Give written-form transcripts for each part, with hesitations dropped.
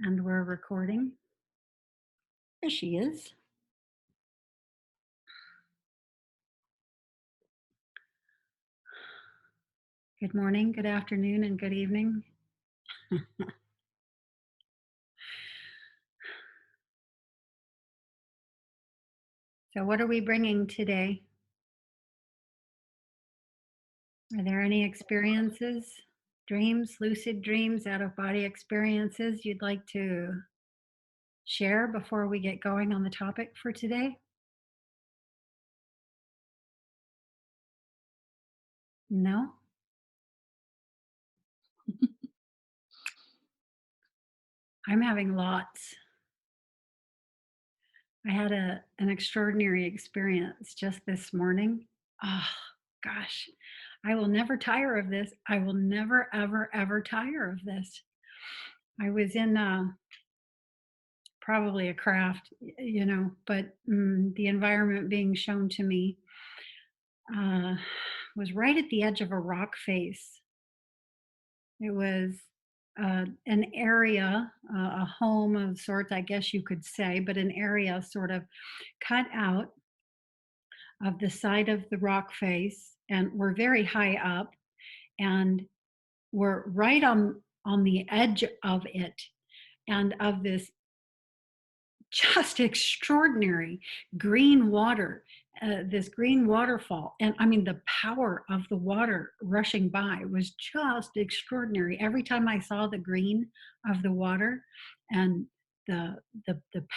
And we're recording. There she is. Good morning, good afternoon, and good evening. So, what are we bringing today? Are there any experiences, dreams, lucid dreams, out of body experiences you'd like to share before we get going on the topic for today? No? I'm having lots. I had an extraordinary experience just this morning. Oh, gosh. I will never tire of this. I will never, ever, ever tire of this. I was in probably a craft, but the environment being shown to me uh, was right at the edge of a rock face. It was an area, a home of sorts, I guess you could say, but an area sort of cut out of the side of the rock face, and we're very high up, and we're right on the edge of it, and of this just extraordinary green water, this green waterfall. And I mean, the power of the water rushing by was just extraordinary. Every time I saw the green of the water and the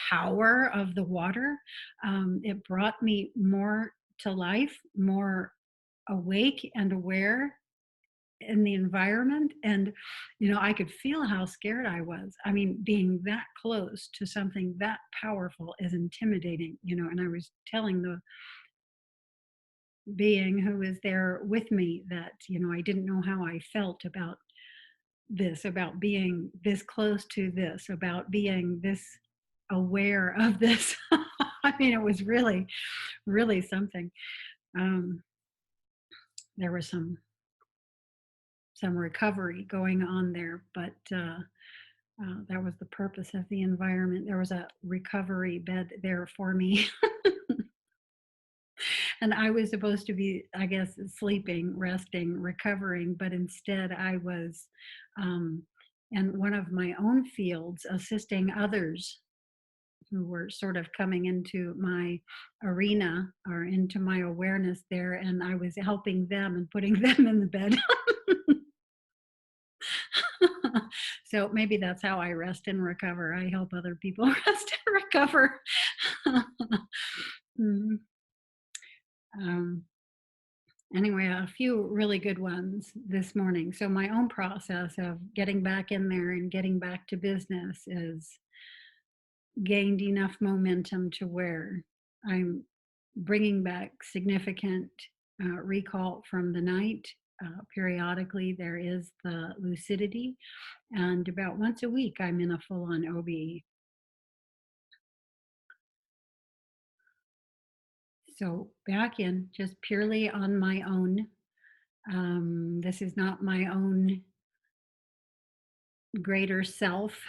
power of the water, it brought me more to life, more awake and aware in the environment. And I could feel how scared I was. I mean, being that close to something that powerful is intimidating. And I was telling the being who was there with me that I didn't know how I felt about this, about being this close to this, about being this aware of this. I mean, it was really, really something. um, there was some recovery going on there, but that was the purpose of the environment. There was a recovery bed there for me. And I was supposed to be, I guess, sleeping, resting, recovering, but instead I was in one of my own fields assisting others who were sort of coming into my arena or into my awareness there. And I was helping them and putting them in the bed. So maybe that's how I rest and recover. I help other people rest and recover. Mm, um, anyway, a few really good ones this morning. So my own process of getting back in there and getting back to business is gained enough momentum to where I'm bringing back significant recall from the night. Periodically, there is the lucidity, and about once a week, I'm in a full on OBE. So, back in just purely on my own. This is not my own greater self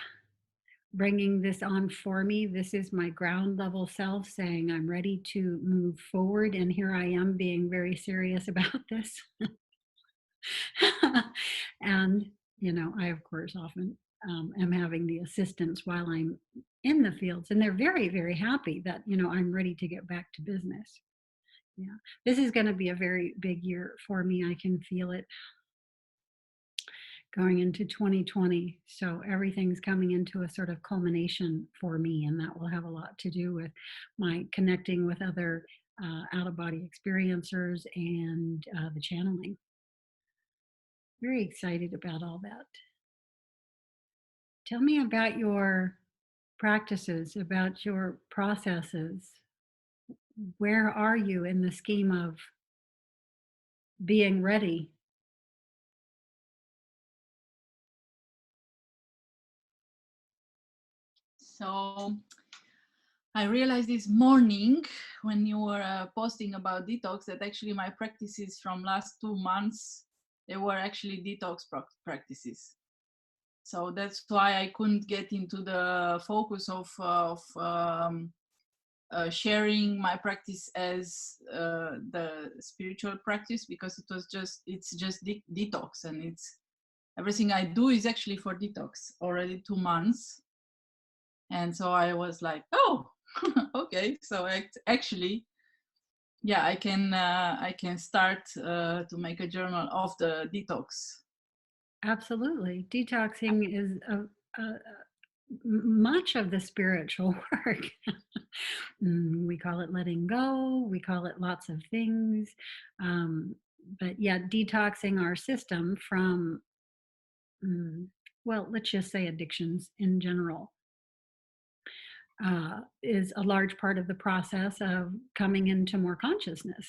bringing this on for me. This is my ground level self saying, I'm ready to move forward. And here I am being very serious about this. And, I, of course, often am having the assistance while I'm in the fields. And they're very, very happy that, I'm ready to get back to business. Yeah. This is going to be a very big year for me. I can feel it going into 2020. So everything's coming into a sort of culmination for me. And that will have a lot to do with my connecting with other out of body experiencers and the channeling. Very excited about all that. Tell me about your practices, about your processes. Where are you in the scheme of being ready? So I realized this morning when you were posting about detox that actually my practices from last 2 months, they were actually detox practices. So that's why I couldn't get into the focus of sharing my practice as the spiritual practice, because it's just detox, and it's everything I do is actually for detox already 2 months. And so I was like, oh, okay, so actually, yeah, I can start to make a journal of the detox. Absolutely. Detoxing is much of the spiritual work. We call it letting go, we call it lots of things. Um, but yeah, detoxing our system from, mm, well, let's just say addictions in general, is a large part of the process of coming into more consciousness.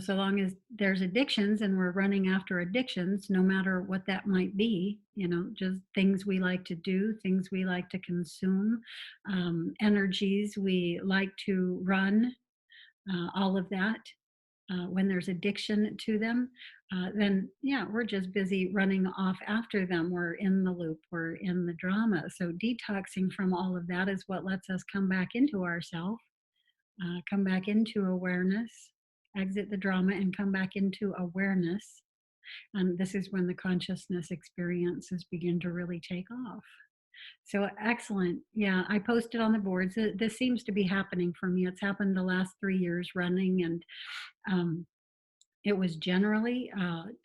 So long as there's addictions and we're running after addictions, no matter what that might be, just things we like to do, things we like to consume, energies we like to run, all of that. When there's addiction to them, then yeah, we're just busy running off after them. We're in the loop, we're in the drama. So detoxing from all of that is what lets us come back into ourselves, come back into awareness, exit the drama and come back into awareness. And this is when the consciousness experiences begin to really take off. So excellent. Yeah, I posted on the boards. This seems to be happening for me. It's happened the last 3 years running, and um, it was generally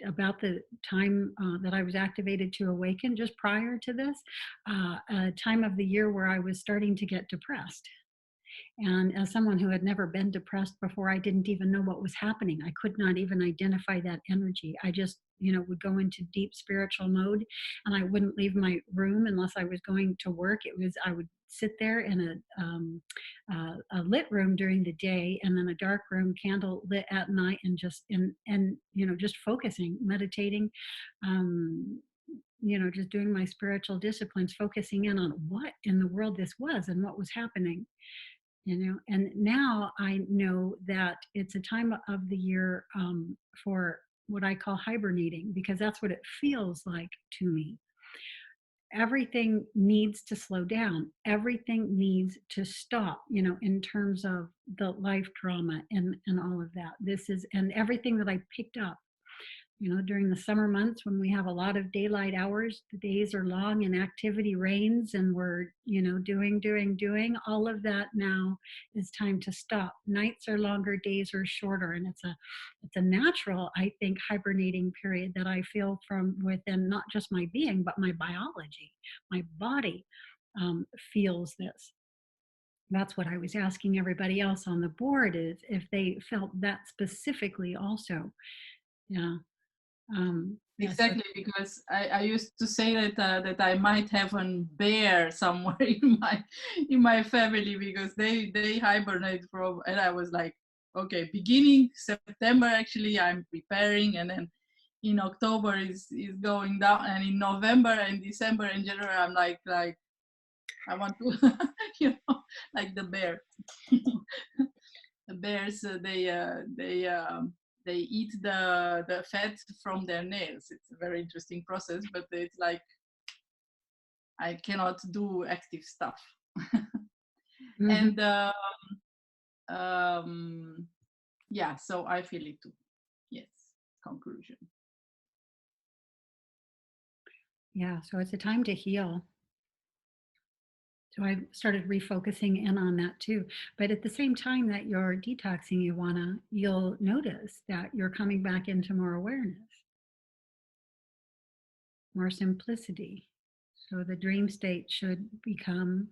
about the time that I was activated to awaken, just prior to this, a time of the year where I was starting to get depressed. And as someone who had never been depressed before, I didn't even know what was happening. I could not even identify that energy. I just, would go into deep spiritual mode, and I wouldn't leave my room unless I was going to work. I would sit there in a lit room during the day, and then a dark room, candle lit at night, and just focusing, meditating, um, just doing my spiritual disciplines, focusing in on what in the world this was and what was happening. And now I know that it's a time of the year, for what I call hibernating, because that's what it feels like to me. Everything needs to slow down, everything needs to stop, in terms of the life drama and all of that. This is, and everything that I picked up, during the summer months when we have a lot of daylight hours, the days are long and activity reigns, and we're, doing. All of that now is time to stop. Nights are longer, days are shorter, and it's a natural, I think, hibernating period that I feel from within, not just my being, but my biology, my body, feels this. That's what I was asking everybody else on the board, is if they felt that specifically also. Yeah. Yeah, so Exactly, because I used to say that I might have a bear somewhere in my family, because they hibernate from, and I was like, okay, beginning September actually I'm preparing, and then in October is going down, and in November and December and January I'm like I want to like the bear. The bears, they eat the fat from their nails. It's a very interesting process, but it's like I cannot do active stuff. mhm. And um, yeah, so I feel it too. Yes. Conclusion. Yeah, so it's a time to heal. So I started refocusing in on that too. But at the same time that you're detoxing, you'll notice that you're coming back into more awareness, more simplicity. So the dream state should become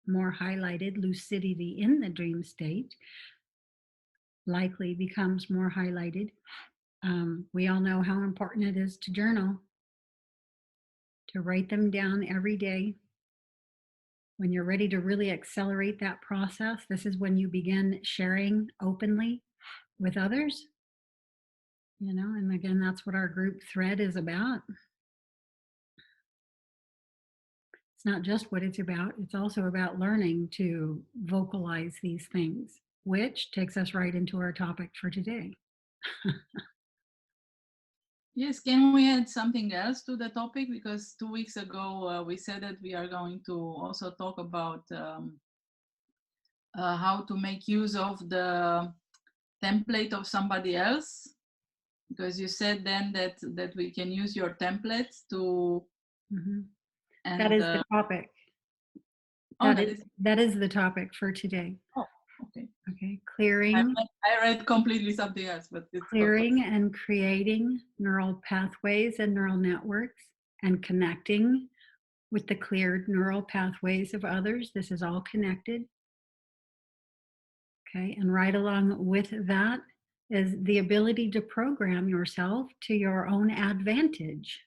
more highlighted. Lucidity in the dream state likely becomes more highlighted. We all know how important it is to journal, to write them down every day. When you're ready to really accelerate that process, this is when you begin sharing openly with others, and again, that's what our group thread is about. It's not just what it's about, it's also about learning to vocalize these things, which takes us right into our topic for today. Yes, can we add something else to the topic? Because 2 weeks ago we said that we are going to also talk about how to make use of the template of somebody else. Because you said then that we can use your templates to Mhm. That and is the topic. oh, that is That is the topic for today. oh, okay. Okay, I read completely something else, but it's okay. clearing and creating neural pathways and neural networks, and connecting with the cleared neural pathways of others. This is all connected. Okay, and right along with that is the ability to program yourself to your own advantage.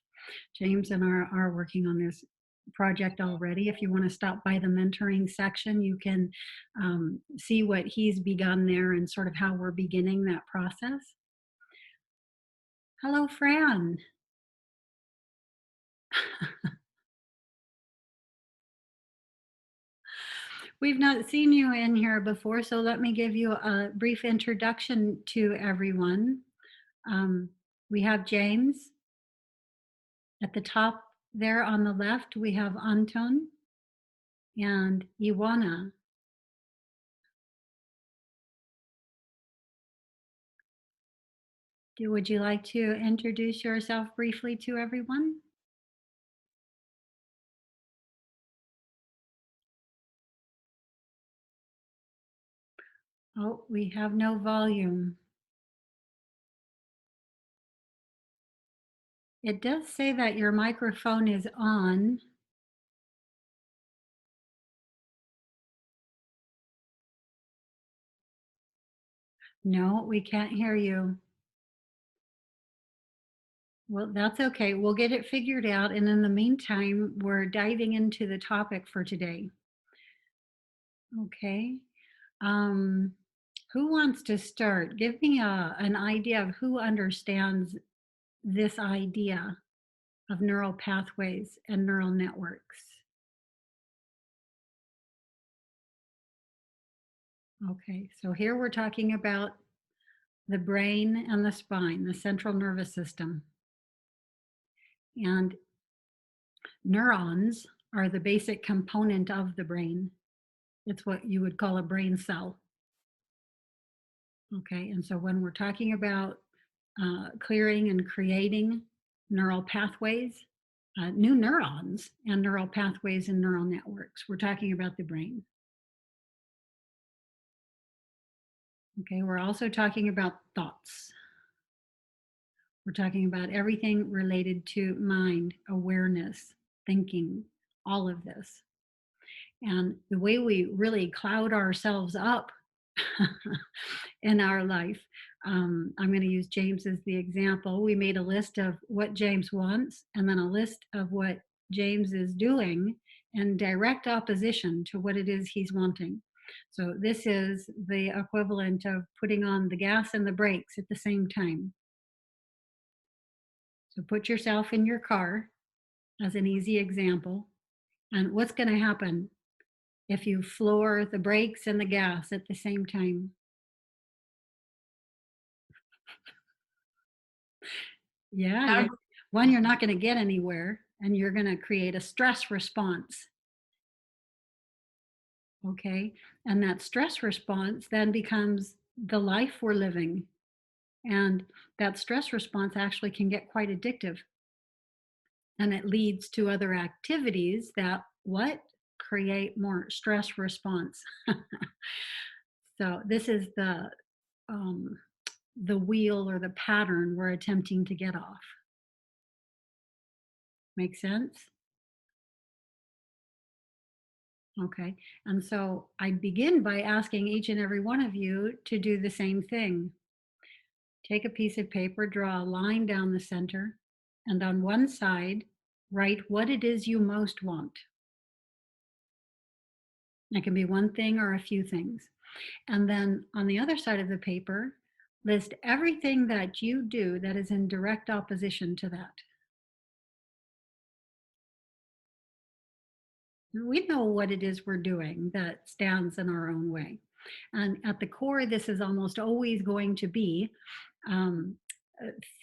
James and I are working on this project already. If you want to stop by the mentoring section, you can see what he's begun there and sort of how we're beginning that process. Hello, Fran. We've not seen you in here before, so let me give you a brief introduction to everyone. Um, we have James. At the top there on the left, we have Anton and Iwana. Would you like to introduce yourself briefly to everyone? Oh, we have no volume. It does say that your microphone is on. No, we can't hear you. Well, that's okay. We'll get it figured out. And in the meantime, we're diving into the topic for today. Okay. Um, who wants to start? Give me an idea of who understands this idea of neural pathways and neural networks. Okay, so here we're talking about the brain and the spine, the central nervous system. And neurons are the basic component of the brain. It's what you would call a brain cell. Okay, and so when we're talking about clearing and creating neural pathways, new neurons and neural pathways and neural networks, we're talking about the brain. Okay, we're also talking about thoughts. We're talking about everything related to mind, awareness, thinking, all of this. And the way we really cloud ourselves up in our life, I'm going to use James as the example. We made a list of what James wants and then a list of what James is doing in direct opposition to what it is he's wanting. So this is the equivalent of putting on the gas and the brakes at the same time. So put yourself in your car as an easy example. And what's going to happen if you floor the brakes and the gas at the same time? Yeah, Car- one, you're not going to get anywhere and you're going to create a stress response. Okay. And that stress response then becomes the life we're living. And that stress response actually can get quite addictive. And it leads to other activities that what create more stress response. So this is um, the wheel or the pattern we're attempting to get off. Make sense? Okay. And so I begin by asking each and every one of you to do the same thing. Take a piece of paper, draw a line down the center, and on one side, write what it is you most want. It can be one thing or a few things. And then on the other side of the paper, list everything that you do that is in direct opposition to that. We know what it is we're doing that stands in our own way. And at the core, this is almost always going to be um,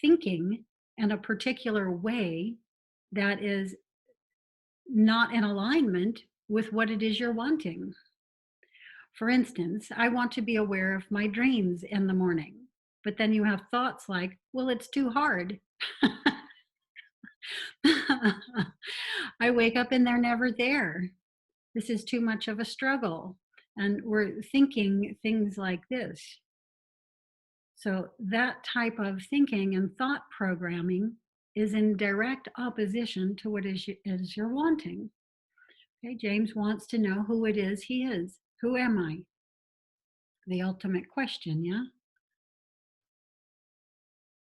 thinking in a particular way that is not in alignment with what it is you're wanting. For instance, I want to be aware of my dreams in the morning, but then you have thoughts like, well, it's too hard. I wake up and they're never there. This is too much of a struggle. And we're thinking things like this. So, that type of thinking and thought programming is in direct opposition to what is you're wanting. Okay, James wants to know who it is he is. Who am I? The ultimate question, yeah?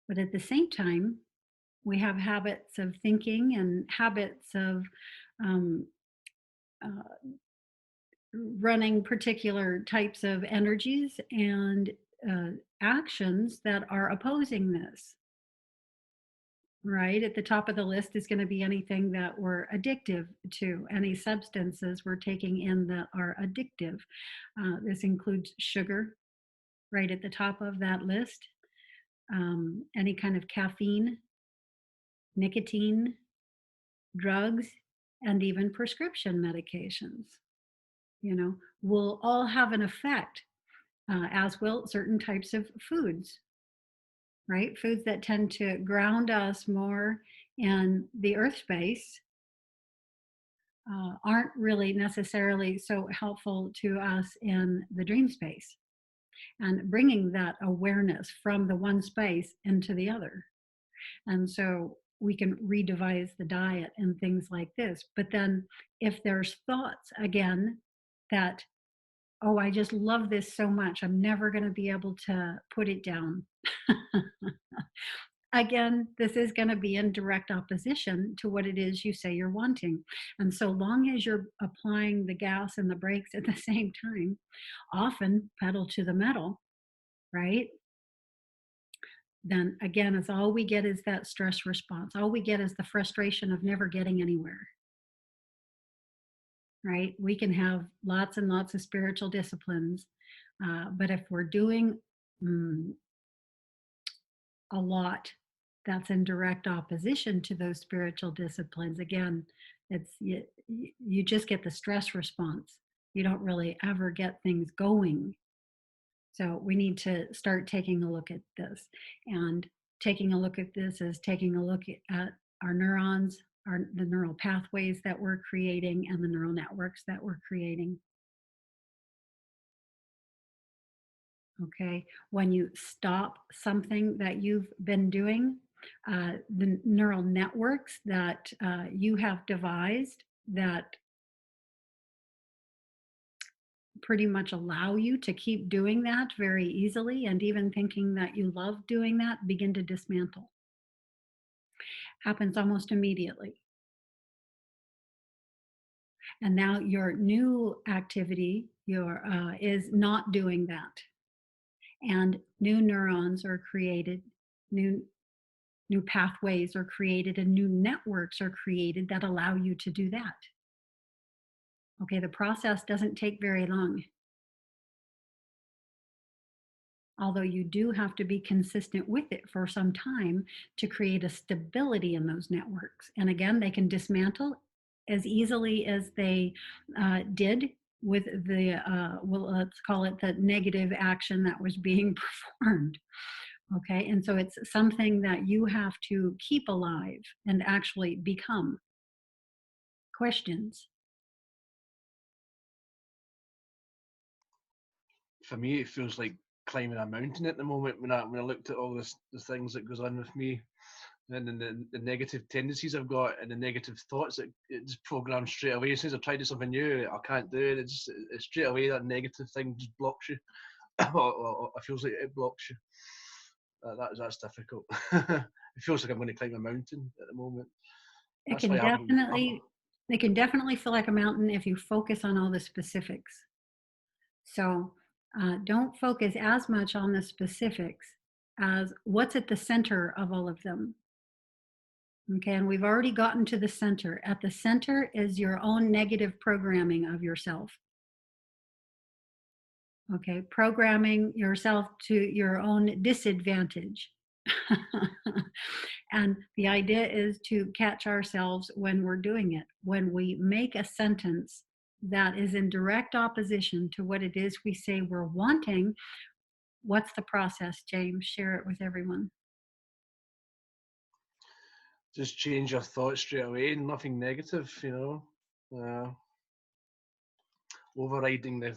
But at the same time, we have habits of thinking and habits of um, uh, running particular types of energies and uh, actions that are opposing this. Right at the top of the list is going to be anything that we're addictive to, any substances we're taking in that are addictive. This includes sugar, right at the top of that list, any kind of caffeine, nicotine, drugs, and even prescription medications, will all have an effect, as will certain types of foods, right? Foods that tend to ground us more in the earth space aren't really necessarily so helpful to us in the dream space and bringing that awareness from the one space into the other. And so we can redevise the diet and things like this. But then if there's thoughts again that, oh, I just love this so much, I'm never going to be able to put it down. Again, this is going to be in direct opposition to what it is you say you're wanting. And so long as you're applying the gas and the brakes at the same time, often pedal to the metal, right? Then again, is all we get is that stress response. All we get is the frustration of never getting anywhere, right? We can have lots and lots of spiritual disciplines, but if we're doing mm, a lot that's in direct opposition to those spiritual disciplines, again, you just get the stress response. You don't really ever get things going. So we need to start taking a look at this. And taking a look at this is taking a look at our neurons, the neural pathways that we're creating, and the neural networks that we're creating. Okay. When you stop something that you've been doing, the neural networks that you have devised that pretty much allow you to keep doing that very easily and even thinking that you love doing that begin to dismantle. Happens almost immediately. And now your new activity is not doing that. And new neurons are created, new new pathways are created, and new networks are created that allow you to do that. Okay, the process doesn't take very long, although you do have to be consistent with it for some time to create a stability in those networks. And again, they can dismantle as easily as they did with well, let's call it the negative action that was being performed. Okay, and so it's something that you have to keep alive and actually become. Questions? For me, it feels like climbing a mountain at the moment when I looked at all the things that goes on with me and then the negative tendencies I've got and the negative thoughts that it just programs straight away. As soon as I've tried something new, I can't do it. It's straight away that negative thing just blocks you, or it feels like it blocks you. That's difficult. It feels like I'm going to climb a mountain at the moment. It That's can why I haven't. definitely, feel like a mountain if you focus on all the specifics. So don't focus as much on the specifics as what's at the center of all of them. Okay, and we've already gotten to the center. At the center is your own negative programming of yourself. Okay, programming yourself to your own disadvantage. And the idea is to catch ourselves when we're doing it. When we make a sentence that is in direct opposition to what it is we say we're wanting, what's the process, James? Share it with everyone. Just change your thoughts straight away. Nothing negative, overriding the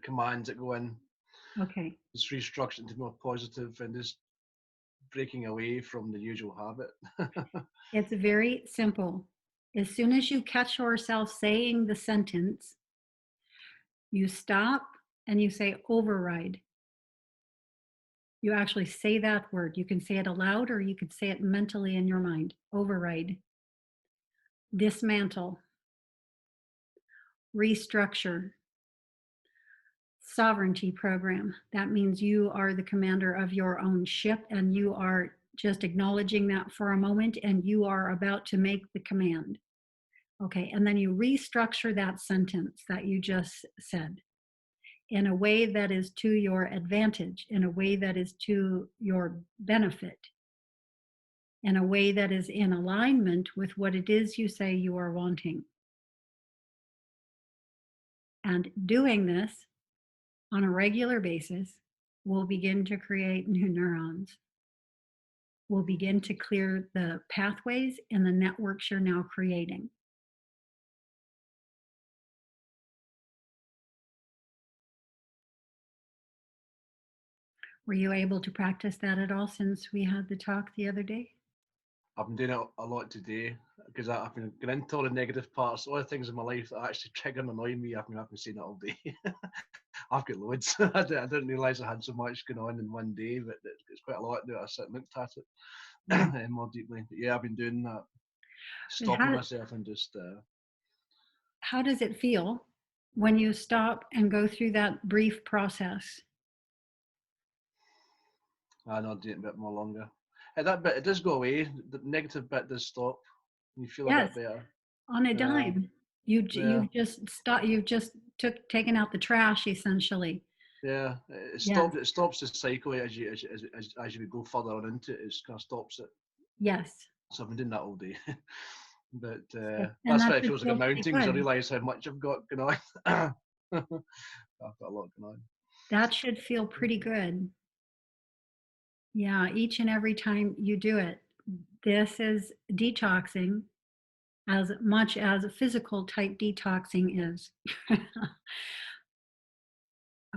commands that go in. Okay. Just restructuring to more positive and just breaking away from the usual habit. It's very simple. As soon as you catch yourself saying the sentence, you stop and you say override. You actually say that word. You can say it aloud or you could say it mentally in your mind. Override, dismantle, restructure, sovereignty program. That means you are the commander of your own ship and you are just acknowledging that for a moment and you are about to make the command. Okay, and then you restructure that sentence that you just said in a way that is to your advantage, in a way that is to your benefit, in a way that is in alignment with what it is you say you are wanting. And doing this on a regular basis will begin to create new neurons, will begin to clear the pathways in the networks you're now creating. Were you able to practice that at all since we had the talk the other day? I've been doing it a lot today because I've been going into all the negative parts, all the things in my life that actually trigger and annoy me. I've been saying it all day. I've got loads. I didn't realise I had so much going on in one day, but it's quite a lot now. I sit and looked at it more deeply. But yeah, I've been doing that, stopping myself and just. How does it feel when you stop and go through that brief process? I know, doing it a bit more longer. And that bit, it does go away. The negative bit does stop. You feel a bit better. On a dime. You've just stopped. You've just taken out the trash essentially. Yeah, it stops. It stops the cycle as you go further on into it. It kind of stops it. Yes. So I've been doing that all day. But that's why it feels like a mountain because I realise how much I've got going on. I've got a lot going on. That should feel pretty good. Yeah, each and every time you do it. This is detoxing as much as a physical type detoxing is.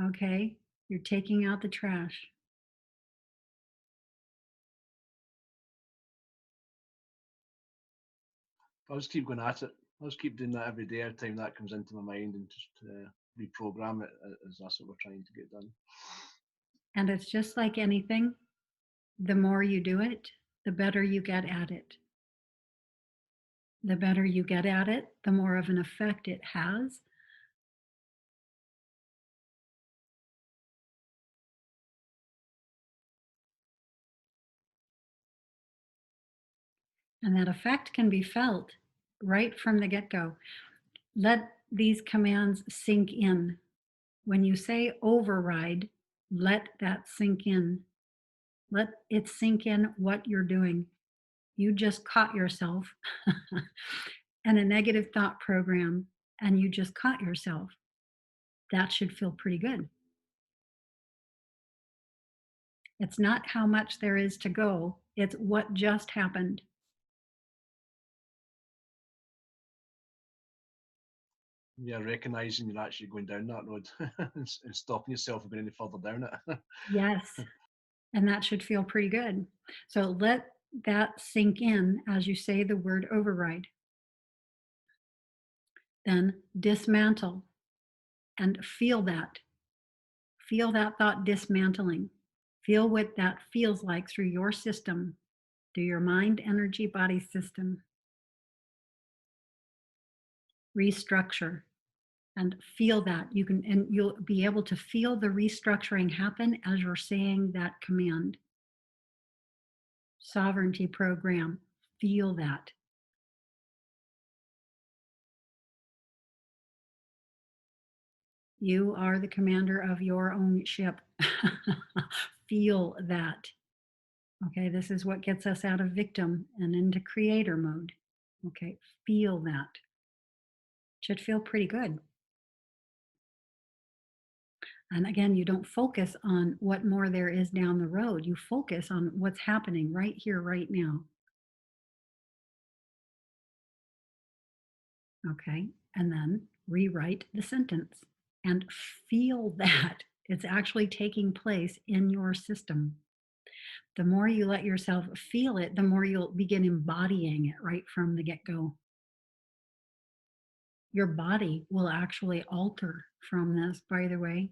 Okay, you're taking out the trash. I'll just keep going at it. I'll just keep doing that every day. Every time that comes into my mind and just reprogram it as that's what we're trying to get done. And it's just like anything. The more you do it, the better you get at it. The better you get at it, the more of an effect it has. And that effect can be felt right from the get-go. Let these commands sink in. When you say override, let that sink in. Let it sink in what you're doing. You just caught yourself in a negative thought program and you just caught yourself. That should feel pretty good. It's not how much there is to go, it's what just happened. Yeah, recognizing you're actually going down that road and stopping yourself from going any further down it. Yes. And that should feel pretty good. So let that sink in as you say the word override. Then dismantle and feel that. Feel that thought dismantling. Feel what that feels like through your system, through your mind, energy, body system. Restructure and feel that. You can, and you'll be able to feel the restructuring happen as you're saying that command. Sovereignty program. Feel that. You are the commander of your own ship. Feel that. Okay, this is what gets us out of victim and into creator mode. Okay, feel that. Should feel pretty good. And again, you don't focus on what more there is down the road. You focus on what's happening right here, right now. Okay, and then rewrite the sentence and feel that it's actually taking place in your system. The more you let yourself feel it, the more you'll begin embodying it right from the get go. Your body will actually alter from this, by the way.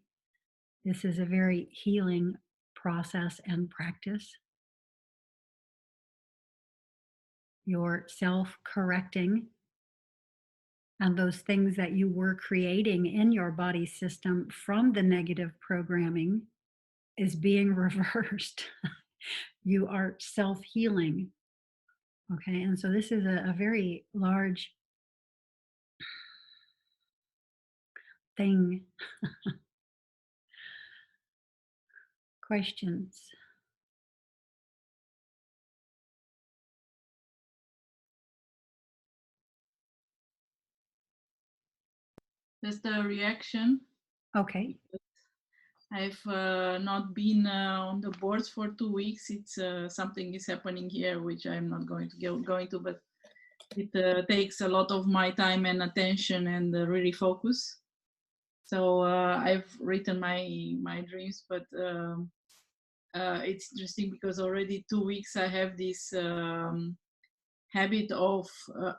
This is a very healing process and practice. Your self correcting and those things that you were creating in your body system from the negative programming is being reversed. You are self healing. Okay. And so this is a very large thing. Questions? That's the reaction. Okay. I've not been on the boards for 2 weeks. It's something is happening here, which I'm not going to go into, but it takes a lot of my time and attention and really focus. So I've written my dreams, but it's interesting because already 2 weeks I have this habit of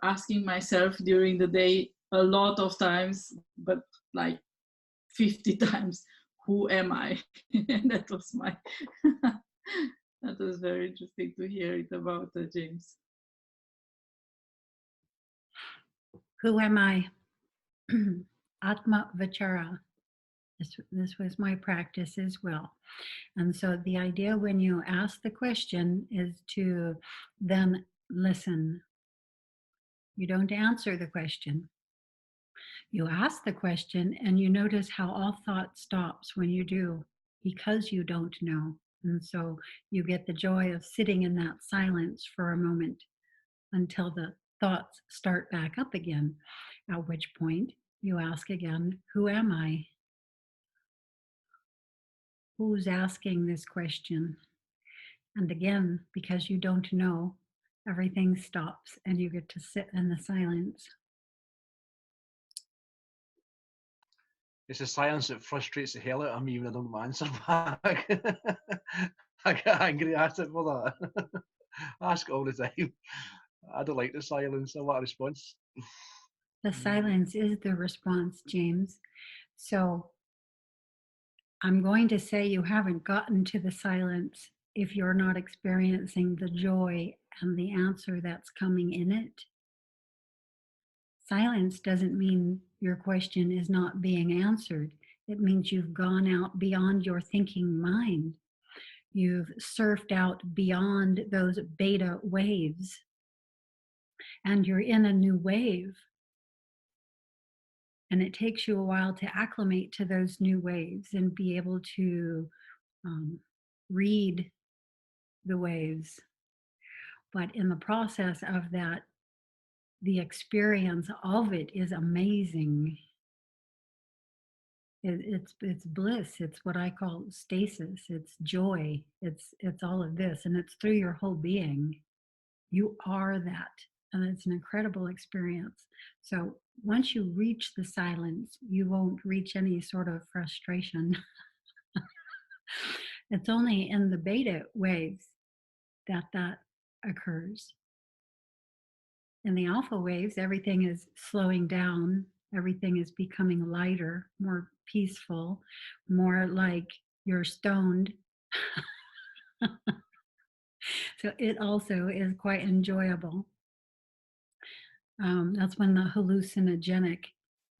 asking myself during the day a lot of times, but like 50 times, who am I? And that was my that was very interesting to hear it about James. Who am I? Atma Vichara. This was my practice as well. And so the idea when you ask the question is to then listen. You don't answer the question. You ask the question and you notice how all thought stops when you do, because you don't know. And so you get the joy of sitting in that silence for a moment until the thoughts start back up again, at which point you ask again, who am I? Who's asking this question? And again, because you don't know, everything stops and you get to sit in the silence. It's a silence that frustrates the hell out of me when I don't get my answer back. I get angry at it for that. I ask all the time. I don't like the silence. I want a response. The silence is the response, James. So I'm going to say you haven't gotten to the silence if you're not experiencing the joy and the answer that's coming in it. Silence doesn't mean your question is not being answered. It means you've gone out beyond your thinking mind. You've surfed out beyond those beta waves, and you're in a new wave. And it takes you a while to acclimate to those new waves and be able to read the waves. But in the process of that, the experience of it is amazing. It's bliss. It's what I call stasis. It's joy. It's all of this, and it's through your whole being. You are that, and it's an incredible experience. So once you reach the silence, you won't reach any sort of frustration. It's only in the beta waves that occurs. In the alpha waves, everything is slowing down, everything is becoming lighter, more peaceful, more like you're stoned. So it also is quite enjoyable. That's when the hallucinogenic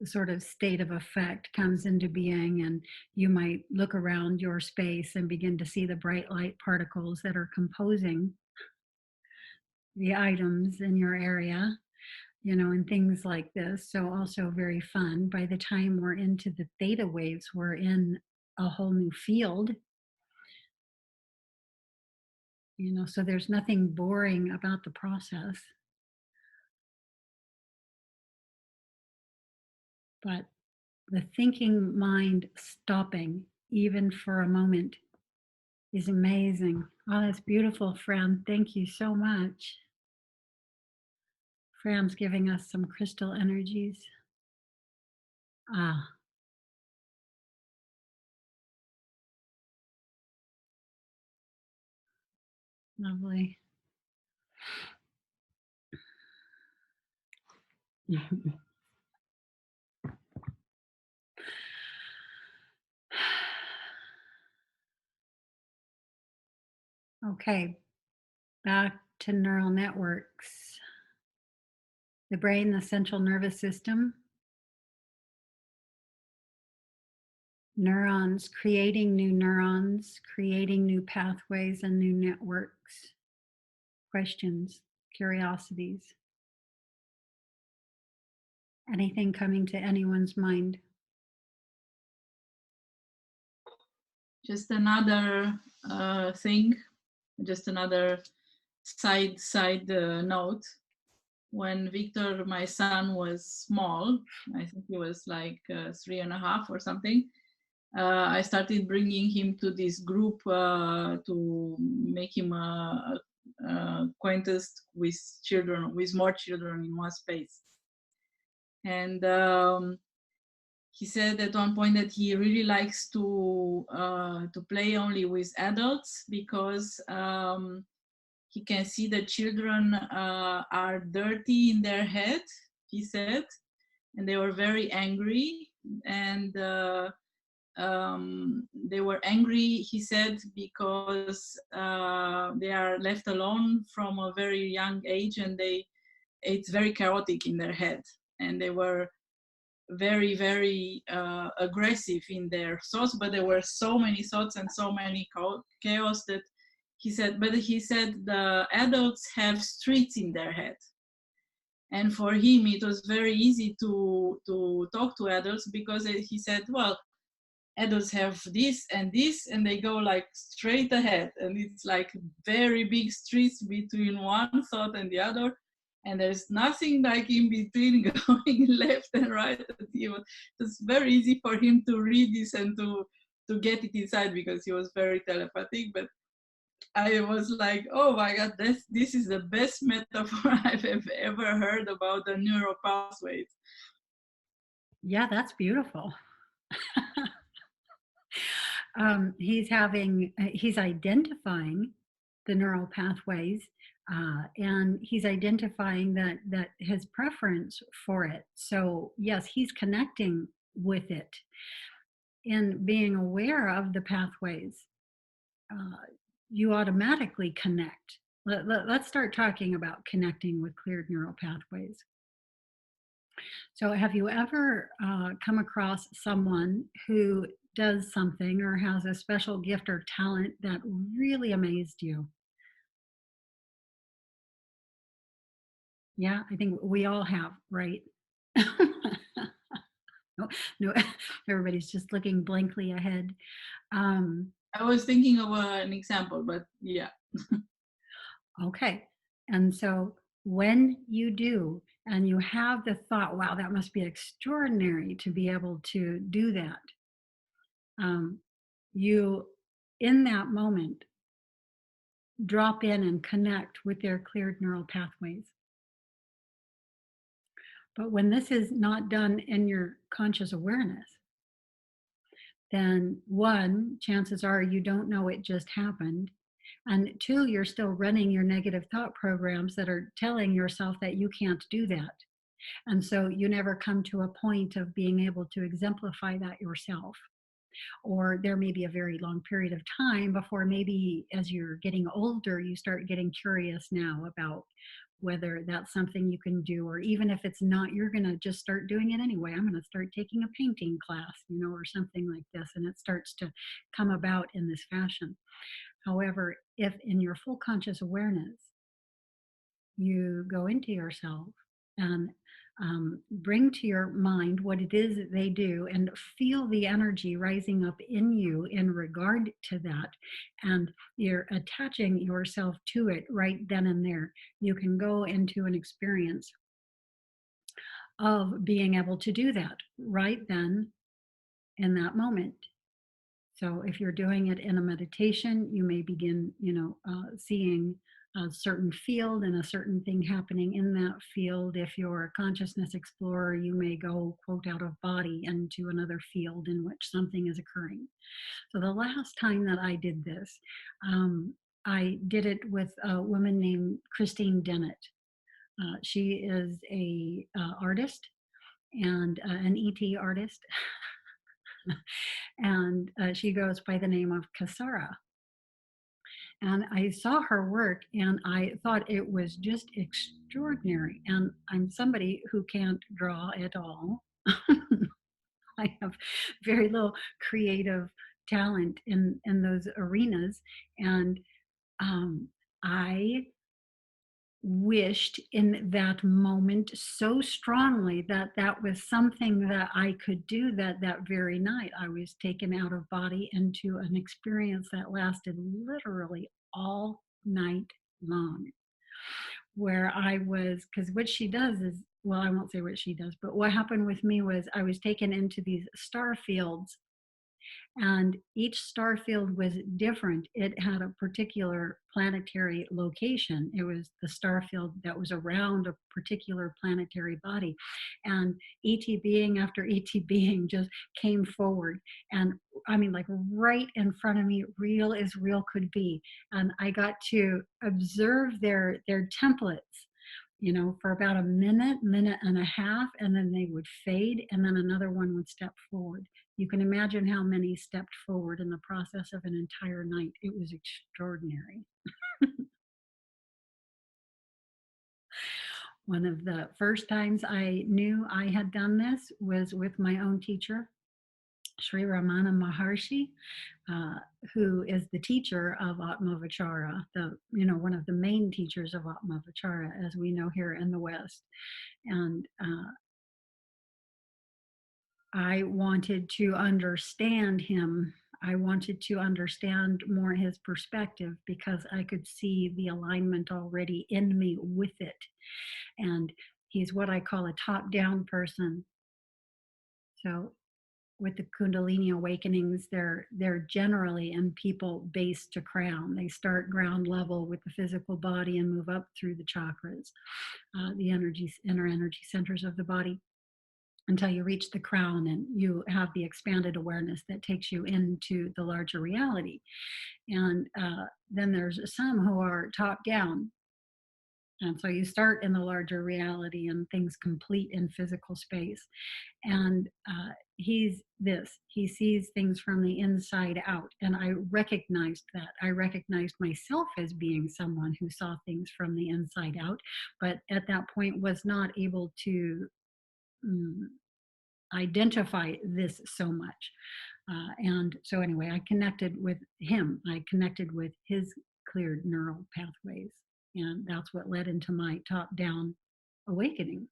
sort of state of effect comes into being, and you might look around your space and begin to see the bright light particles that are composing the items in your area, and things like this. So also very fun. By the time we're into the theta waves, we're in a whole new field. So there's nothing boring about the process. But the thinking mind stopping, even for a moment, is amazing. Oh, that's beautiful, Fran. Thank you so much. Fran's giving us some crystal energies. Ah, lovely. Okay, back to neural networks. The brain, the central nervous system, neurons, creating new pathways and new networks. Questions, curiosities, anything coming to anyone's mind? Just another thing, just another side note. When Victor, my son, was small, I think he was like 3.5 or something, I started bringing him to this group to make him acquainted with children, with more children in one space. And he said at one point that he really likes to play only with adults because he can see that children are dirty in their head, he said, and they were very angry. And they were angry, he said, because they are left alone from a very young age, and it's very chaotic in their head, and they were very, very aggressive in their thoughts, but there were so many thoughts and so many chaos that he said the adults have streets in their head. And for him, it was very easy to talk to adults because he said, well, adults have this, and they go like straight ahead. And it's like very big streets between one thought and the other. And there's nothing like in between going left and right. It's very easy for him to read this and to get it inside because he was very telepathic. But I was like, oh my God, this is the best metaphor I've ever heard about the neural pathways. Yeah, that's beautiful. He's identifying the neural pathways, and he's identifying that his preference for it. So yes, he's connecting with it and being aware of the pathways. You automatically connect. Let's start talking about connecting with cleared neural pathways. So, have you ever come across someone who does something or has a special gift or talent that really amazed you? Yeah, I think we all have, right? No, no, everybody's just looking blankly ahead. I was thinking of an example, but yeah. Okay. And so when you do, and you have the thought, wow, that must be extraordinary to be able to do that, you, in that moment, drop in and connect with their cleared neural pathways. But when this is not done in your conscious awareness, then one, chances are you don't know it just happened. And two, you're still running your negative thought programs that are telling yourself that you can't do that. And so you never come to a point of being able to exemplify that yourself. Or there may be a very long period of time before, maybe as you're getting older, you start getting curious now about whether that's something you can do, or even if it's not, you're going to just start doing it anyway. I'm going to start taking a painting class, or something like this. And it starts to come about in this fashion. However, if in your full conscious awareness, you go into yourself and bring to your mind what it is that they do and feel the energy rising up in you in regard to that. And you're attaching yourself to it right then and there. You can go into an experience of being able to do that right then in that moment. So if you're doing it in a meditation, you may begin, seeing a certain field and a certain thing happening in that field. If you're a consciousness explorer, you may go, quote, out of body into another field in which something is occurring. So the last time that I did this, I did it with a woman named Christine Dennett. She is a artist and an ET artist. And she goes by the name of Kasara. And I saw her work and I thought it was just extraordinary. And I'm somebody who can't draw at all. I have very little creative talent in those arenas. And I wished in that moment so strongly that that was something that I could do. That very night I was taken out of body into an experience that lasted literally all night long, where I was, because what she does is, well, I won't say what she does, but what happened with me was I was taken into these star fields, and each star field was different. It had a particular planetary location. It was the star field that was around a particular planetary body. And ET being after ET being just came forward. And I mean, like right in front of me, real as real could be. And I got to observe their templates, for about a minute, minute and a half, and then they would fade, and then another one would step forward. You can imagine how many stepped forward in the process of an entire night. It was extraordinary. One of the first times I knew I had done this was with my own teacher, Sri Ramana Maharshi, uh, who is the teacher of Atmavachara, one of the main teachers of Atmavachara, as we know here in the West. And I wanted to understand him. I wanted to understand more his perspective because I could see the alignment already in me with it. And he's what I call a top down person. So with the Kundalini awakenings, they're generally in people base to crown. They start ground level with the physical body and move up through the chakras, the inner energy centers of the body, until you reach the crown and you have the expanded awareness that takes you into the larger reality. And then there's some who are top down. And so you start in the larger reality and things complete in physical space. And he sees things from the inside out. And I recognized that. I recognized myself as being someone who saw things from the inside out, but at that point was not able to identify this so much. And so, anyway, I connected with him. I connected with his cleared neural pathways. And that's what led into my top down awakening.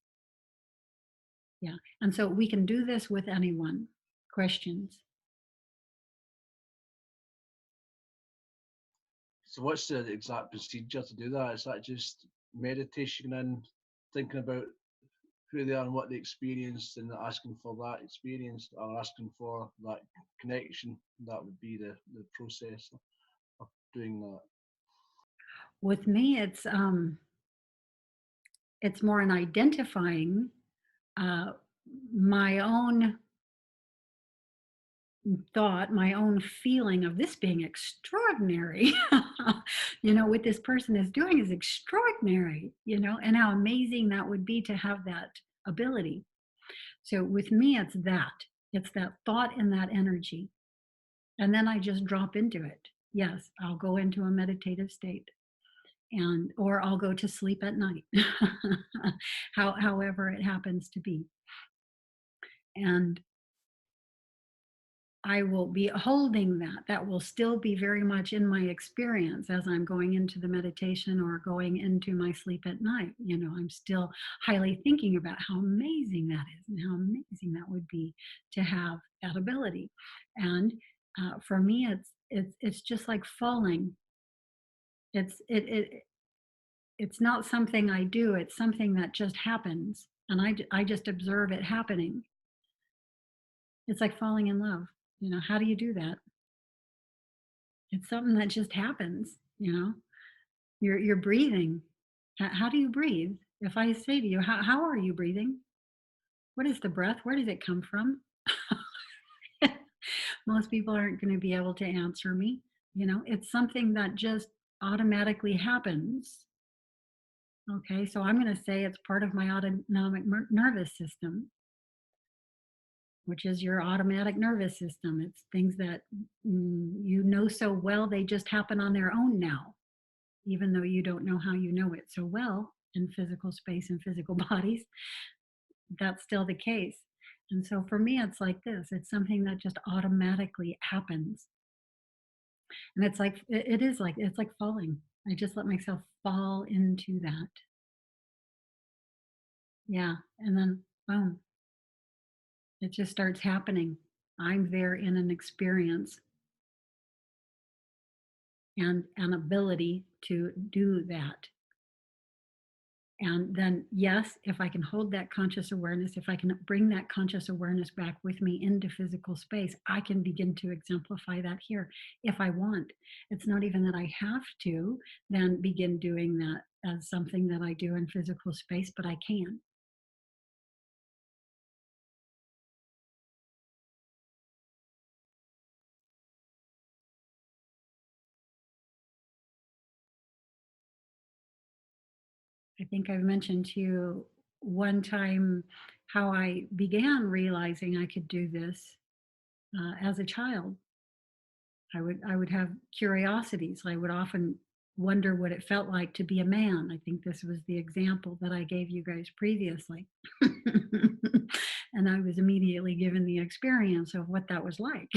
Yeah. And so we can do this with anyone. Questions? So what's the exact procedure to do that? Is that just meditation and thinking about who they are and what they experienced and asking for that experience or asking for that connection? That would be the process of doing that. With me, it's more an identifying uh, my own thought, my own feeling of this being extraordinary. What this person is doing is extraordinary, and how amazing that would be to have that ability. So with me, it's that thought and that energy. And then I just drop into it. Yes, I'll go into a meditative state, or I'll go to sleep at night, however it happens to be. And I will be holding that. That will still be very much in my experience as I'm going into the meditation or going into my sleep at night. You know, I'm still highly thinking about how amazing that is and how amazing that would be to have that ability. And for me, it's just like falling. It's not something I do. It's something that just happens, and I just observe it happening. It's like falling in love. You know, how do you do that? It's something that just happens, you know? You're breathing. How do you breathe? If I say to you, how are you breathing? What is the breath? Where does it come from? Most people aren't going to be able to answer me. You know, it's something that just automatically happens. Okay, so I'm going to say it's part of my autonomic nervous system, which is your automatic nervous system. It's things that you know so well, they just happen on their own now, even though you don't know how you know it so well in physical space and physical bodies. That's still the case. And so for me, it's like this, it's something that just automatically happens. And it's like, it is like, it's like falling. I just let myself fall into that. Yeah. And then boom, it just starts happening. I'm there in an experience and an ability to do that. And then, yes, if I can hold that conscious awareness, if I can bring that conscious awareness back with me into physical space, I can begin to exemplify that here if I want. It's not even that I have to then begin doing that as something that I do in physical space, but I can. I think I've mentioned to you one time how I began realizing I could do this as a child. I would have curiosities. I would often wonder what it felt like to be a man. I think this was the example that I gave you guys previously. And I was immediately given the experience of what that was like.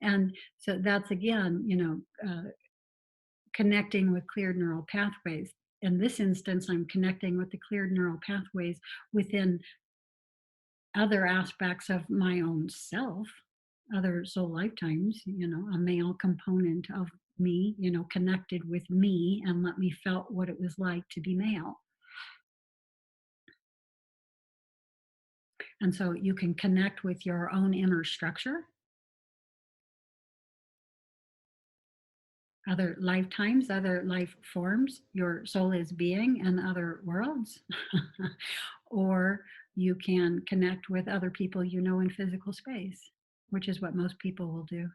And so that's again, you know, connecting with cleared neural pathways. In this instance, I'm connecting with the cleared neural pathways within other aspects of my own self, other soul lifetimes, you know, a male component of me, you know, connected with me and let me felt what it was like to be male. And so you can connect with your own inner structure, other lifetimes, other life forms, your soul is being and other worlds. Or you can connect with other people you know in physical space, which is what most people will do.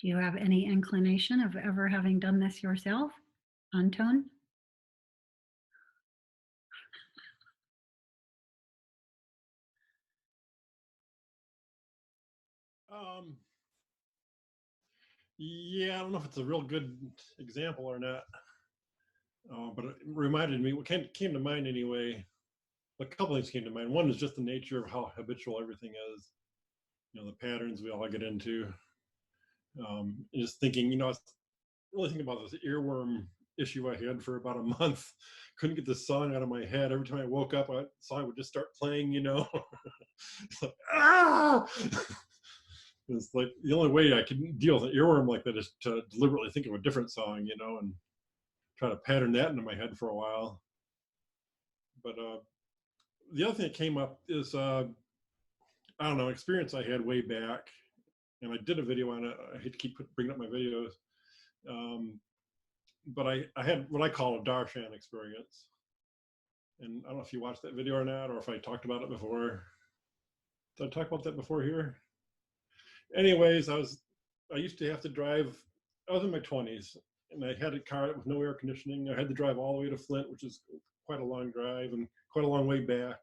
Do you have any inclination of ever having done this yourself, Anton? Um, yeah, I don't know if it's a real good example or not, but it reminded me, what came to mind anyway, a couple things came to mind. One is just the nature of how habitual everything is, you know, the patterns we all get into. Just thinking, you know, I was really thinking about this earworm issue I had for about a month. Couldn't get this song out of my head. Every time I woke up, the song would just start playing, you know. It's like, ah! It's like the only way I can deal with an earworm like that is to deliberately think of a different song, you know, and try to pattern that into my head for a while. But the other thing that came up is, I don't know, experience I had way back, and I did a video on it. I hate to keep bringing up my videos. But I had what I call a darshan experience. And I don't know if you watched that video or not, or if I talked about it before. Did I talk about that before here? Anyways, I used to have to drive, I was in my 20s, and I had a car with no air conditioning. I had to drive all the way to Flint, which is quite a long drive and quite a long way back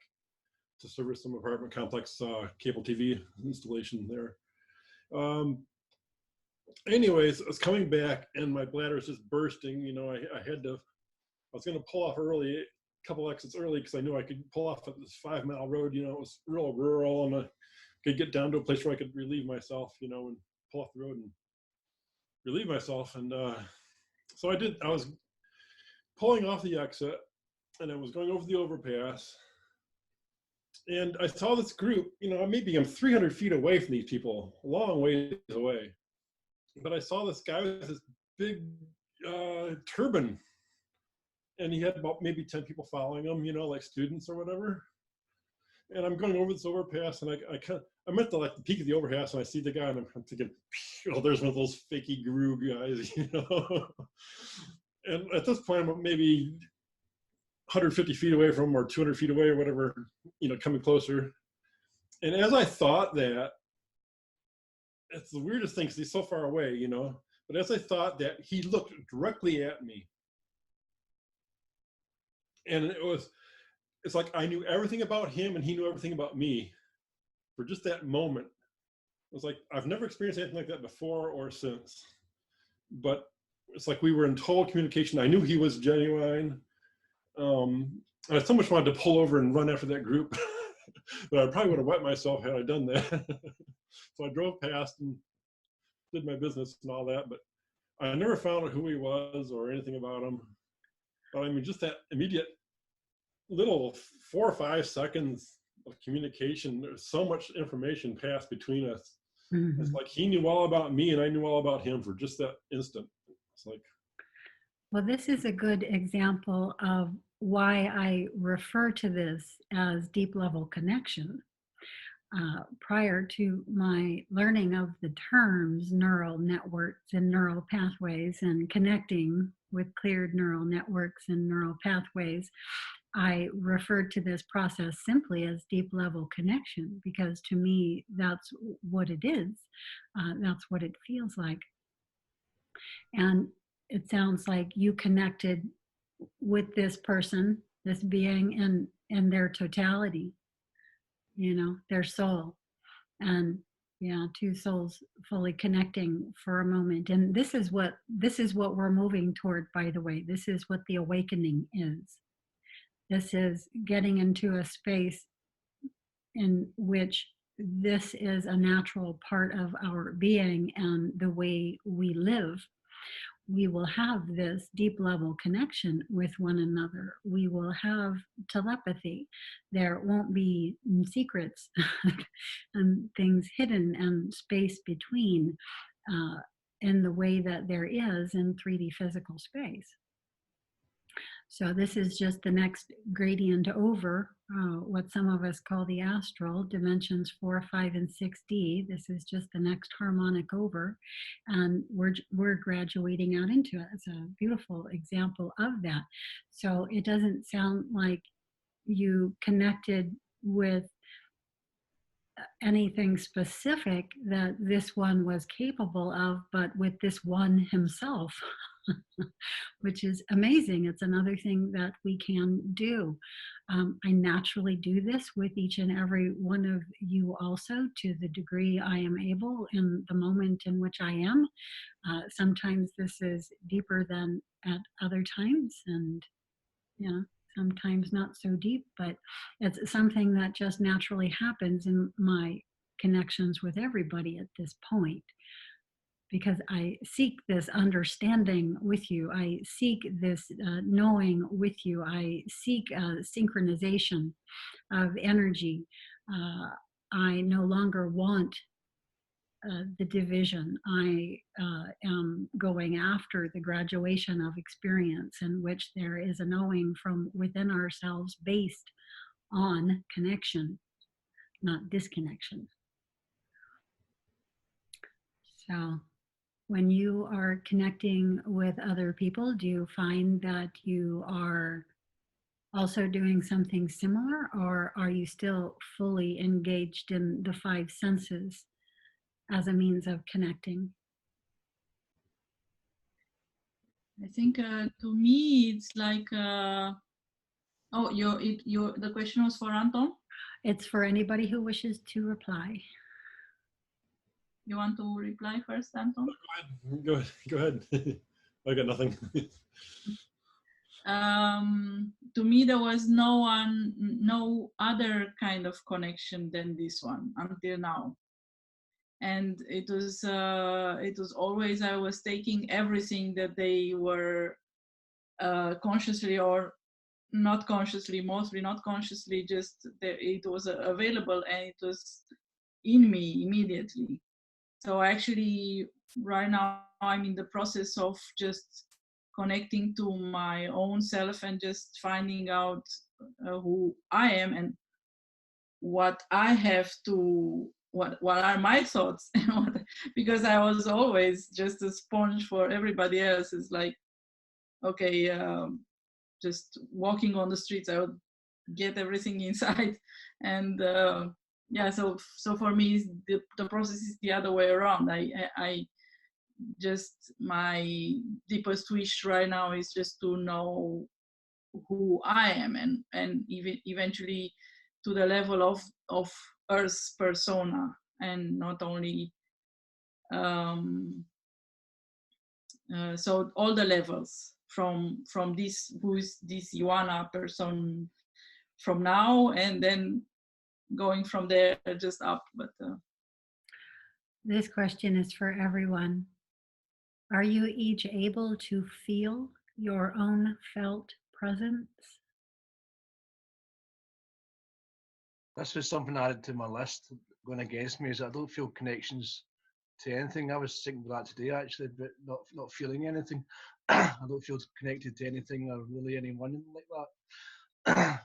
to service some apartment complex cable TV installation there. Anyways, I was coming back and my bladder was just bursting. You know, I had to was going to pull off early, a couple exits early, because I knew I could pull off at this 5-mile road. You know, it was real rural, and I could get down to a place where I could relieve myself, you know, and pull off the road and relieve myself. And so I did. I was pulling off the exit, and I was going over the overpass, and I saw this group. You know, maybe I'm 300 feet away from these people, a long ways away, but I saw this guy with this big turban, and he had about maybe 10 people following him, you know, like students or whatever. And I'm going over this overpass, and I'm at the peak of the overpass, and I see the guy, and I'm thinking, oh, there's one of those fakey guru guys, you know. And at this point, I'm maybe 150 feet away from him, or 200 feet away, or whatever, you know, coming closer. And as I thought that, it's the weirdest thing, because he's so far away, you know. But as I thought that, he looked directly at me. And it's like I knew everything about him, and he knew everything about me for just that moment. It was like, I've never experienced anything like that before or since. But it's like we were in total communication. I knew he was genuine. I so much wanted to pull over and run after that group, but I probably would have wet myself had I done that. So I drove past and did my business and all that, but I never found out who he was or anything about him. But I mean, just that immediate little 4 or 5 seconds of communication, there's so much information passed between us. Mm-hmm. It's like he knew all about me, and I knew all about him for just that instant. It's like, well, this is a good example of why I refer to this as deep level connection. Prior to my learning of the terms neural networks and neural pathways and connecting with cleared neural networks and neural pathways, I referred to this process simply as deep level connection, because to me, that's what it is. That's what it feels like. And it sounds like you connected with this person, this being in their totality, you know, their soul. And yeah, two souls fully connecting for a moment. And this is what we're moving toward, by the way. This is what the awakening is. This is getting into a space in which this is a natural part of our being and the way we live. We will have this deep level connection with one another. We will have telepathy. There won't be secrets and things hidden and space between in the way that there is in 3D physical space. So this is just the next gradient over what some of us call the astral, dimensions 4, 5, and 6D. This is just the next harmonic over, and we're graduating out into it. It's a beautiful example of that. So it doesn't sound like you connected with anything specific that this one was capable of, but with this one himself, which is amazing. It's another thing that we can do. I naturally do this with each and every one of you also, to the degree I am able in the moment in which I am. Sometimes this is deeper than at other times, and sometimes not so deep, but it's something that just naturally happens in my connections with everybody at this point, because I seek this understanding with you. I seek this knowing with you. I seek synchronization of energy. I no longer want the division. I am going after the graduation of experience in which there is a knowing from within ourselves based on connection, not disconnection. So when you are connecting with other people, do you find that you are also doing something similar, or are you still fully engaged in the 5 senses as a means of connecting? I think to me it's like the question was for Anton? It's for anybody who wishes to reply. You want to reply first, Anton? Go ahead. I got nothing. to me there was no other kind of connection than this one until now. And it was always, I was taking everything that they were consciously or not consciously, mostly not consciously, just it was available and it was in me immediately. So actually right now I'm in the process of just connecting to my own self and just finding out who I am and what I have to, what are my thoughts. Because I was always just a sponge for everybody else. It's like, okay, just walking on the streets, I would get everything inside. And yeah, so for me the process is the other way around. I just, my deepest wish right now is just to know who I am, and even eventually to the level of Earth's persona, and not only so all the levels from this, who is this Ioana person from now, and then going from there just up. But This question is for everyone. Are you each able to feel your own felt presence? This was something I added to my list going against me, is I don't feel connections to anything. I was thinking about that today actually, but not feeling anything. I don't feel connected to anything or really anyone like that.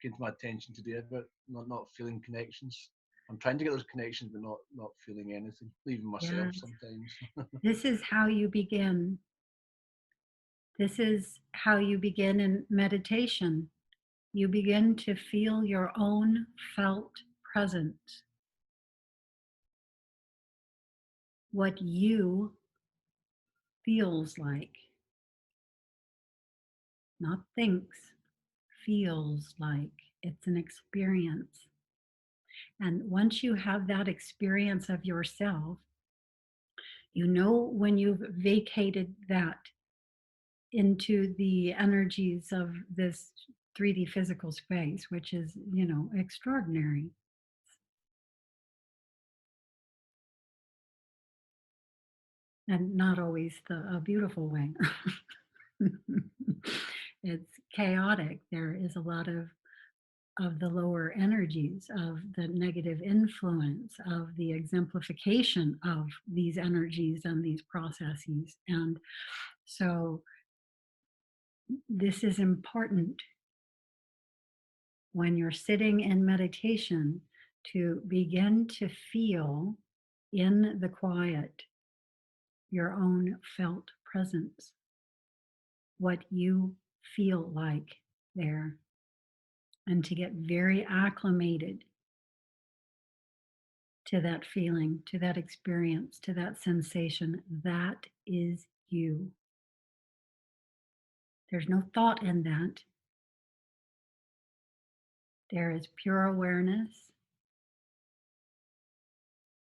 Came to my attention today, but not feeling connections. I'm trying to get those connections, but not feeling anything, even myself Yes. sometimes. This is how you begin. This is how you begin in meditation. You begin to feel your own felt presence. What you feels like, not thinks, feels like. It's an experience. And once you have that experience of yourself, you know when you've vacated that into the energies of this 3D physical space, which is, extraordinary. And not always a beautiful way. It's chaotic. There is a lot of the lower energies, of the negative influence, of the exemplification of these energies and these processes. And so this is important when you're sitting in meditation, to begin to feel in the quiet your own felt presence, what you feel like there, and to get very acclimated to that feeling, to that experience, to that sensation. That is you. There's no thought in that. There is pure awareness.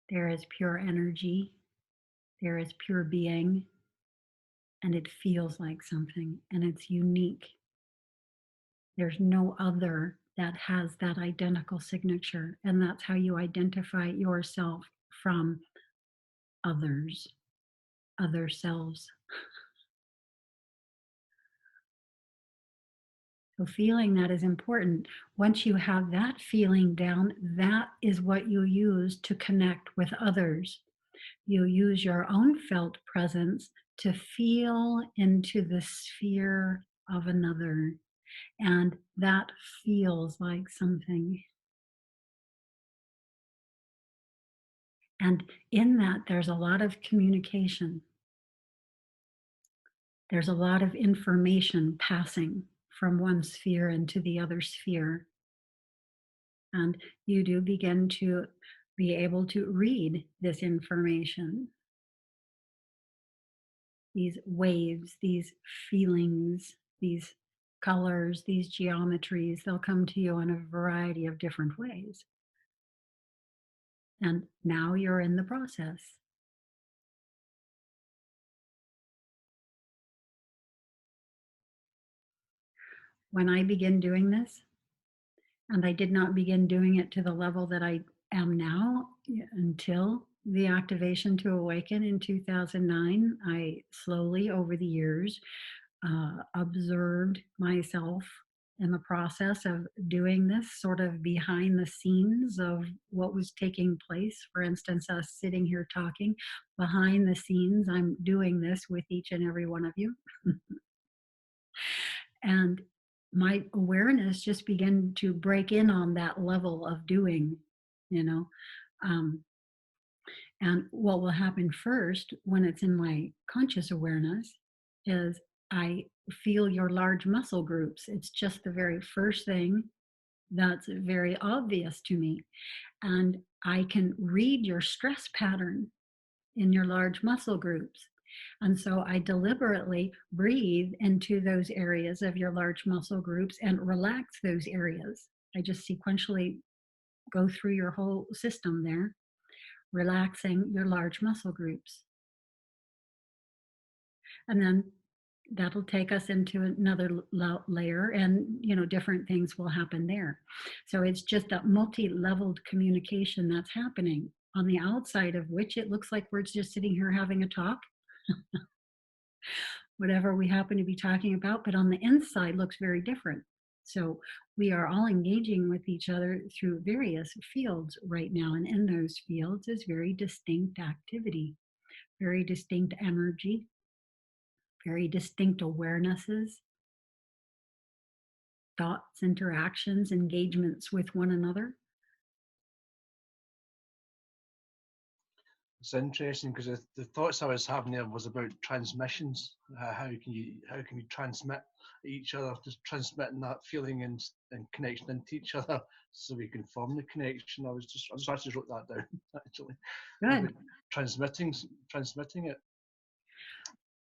There is pure energy. There is pure being. And it feels like something, and it's unique. There's no other that has that identical signature, and that's how you identify yourself from others, other selves. So feeling that is important. Once you have that feeling down, that is what you use to connect with others. You use your own felt presence to feel into the sphere of another. And that feels like something. And in that, there's a lot of communication. There's a lot of information passing from one sphere into the other sphere. And you do begin to be able to read this information, these waves, these feelings, these colors, these geometries. They'll come to you in a variety of different ways. And now you're in the process. when I began doing this, and I did not begin doing it to the level that I am now until the activation to awaken in 2009. I slowly, over the years, observed myself in the process of doing this, sort of behind the scenes of what was taking place. For instance, us sitting here talking, behind the scenes, I'm doing this with each and every one of you. And my awareness just began to break in on that level of doing, you know. Um, and what will happen first when it's in my conscious awareness is I feel your large muscle groups. It's just the very first thing that's very obvious to me. And I can read your stress pattern in your large muscle groups. And so I deliberately breathe into those areas of your large muscle groups and relax those areas. I just sequentially go through your whole system there, relaxing your large muscle groups. And then that'll take us into another layer, and different things will happen there. So it's just a multi-leveled communication that's happening, on the outside of which it looks like we're just sitting here having a talk, whatever we happen to be talking about, but on the inside looks very different. So we are all engaging with each other through various fields right now, and in those fields is very distinct activity, very distinct energy, very distinct awarenesses, thoughts, interactions, engagements with one another. It's interesting because the thoughts I was having there was about transmissions. How can you transmit each other, just transmitting that feeling and connection into each other, so we can form the connection. I just actually wrote that down actually. Good. Transmitting it.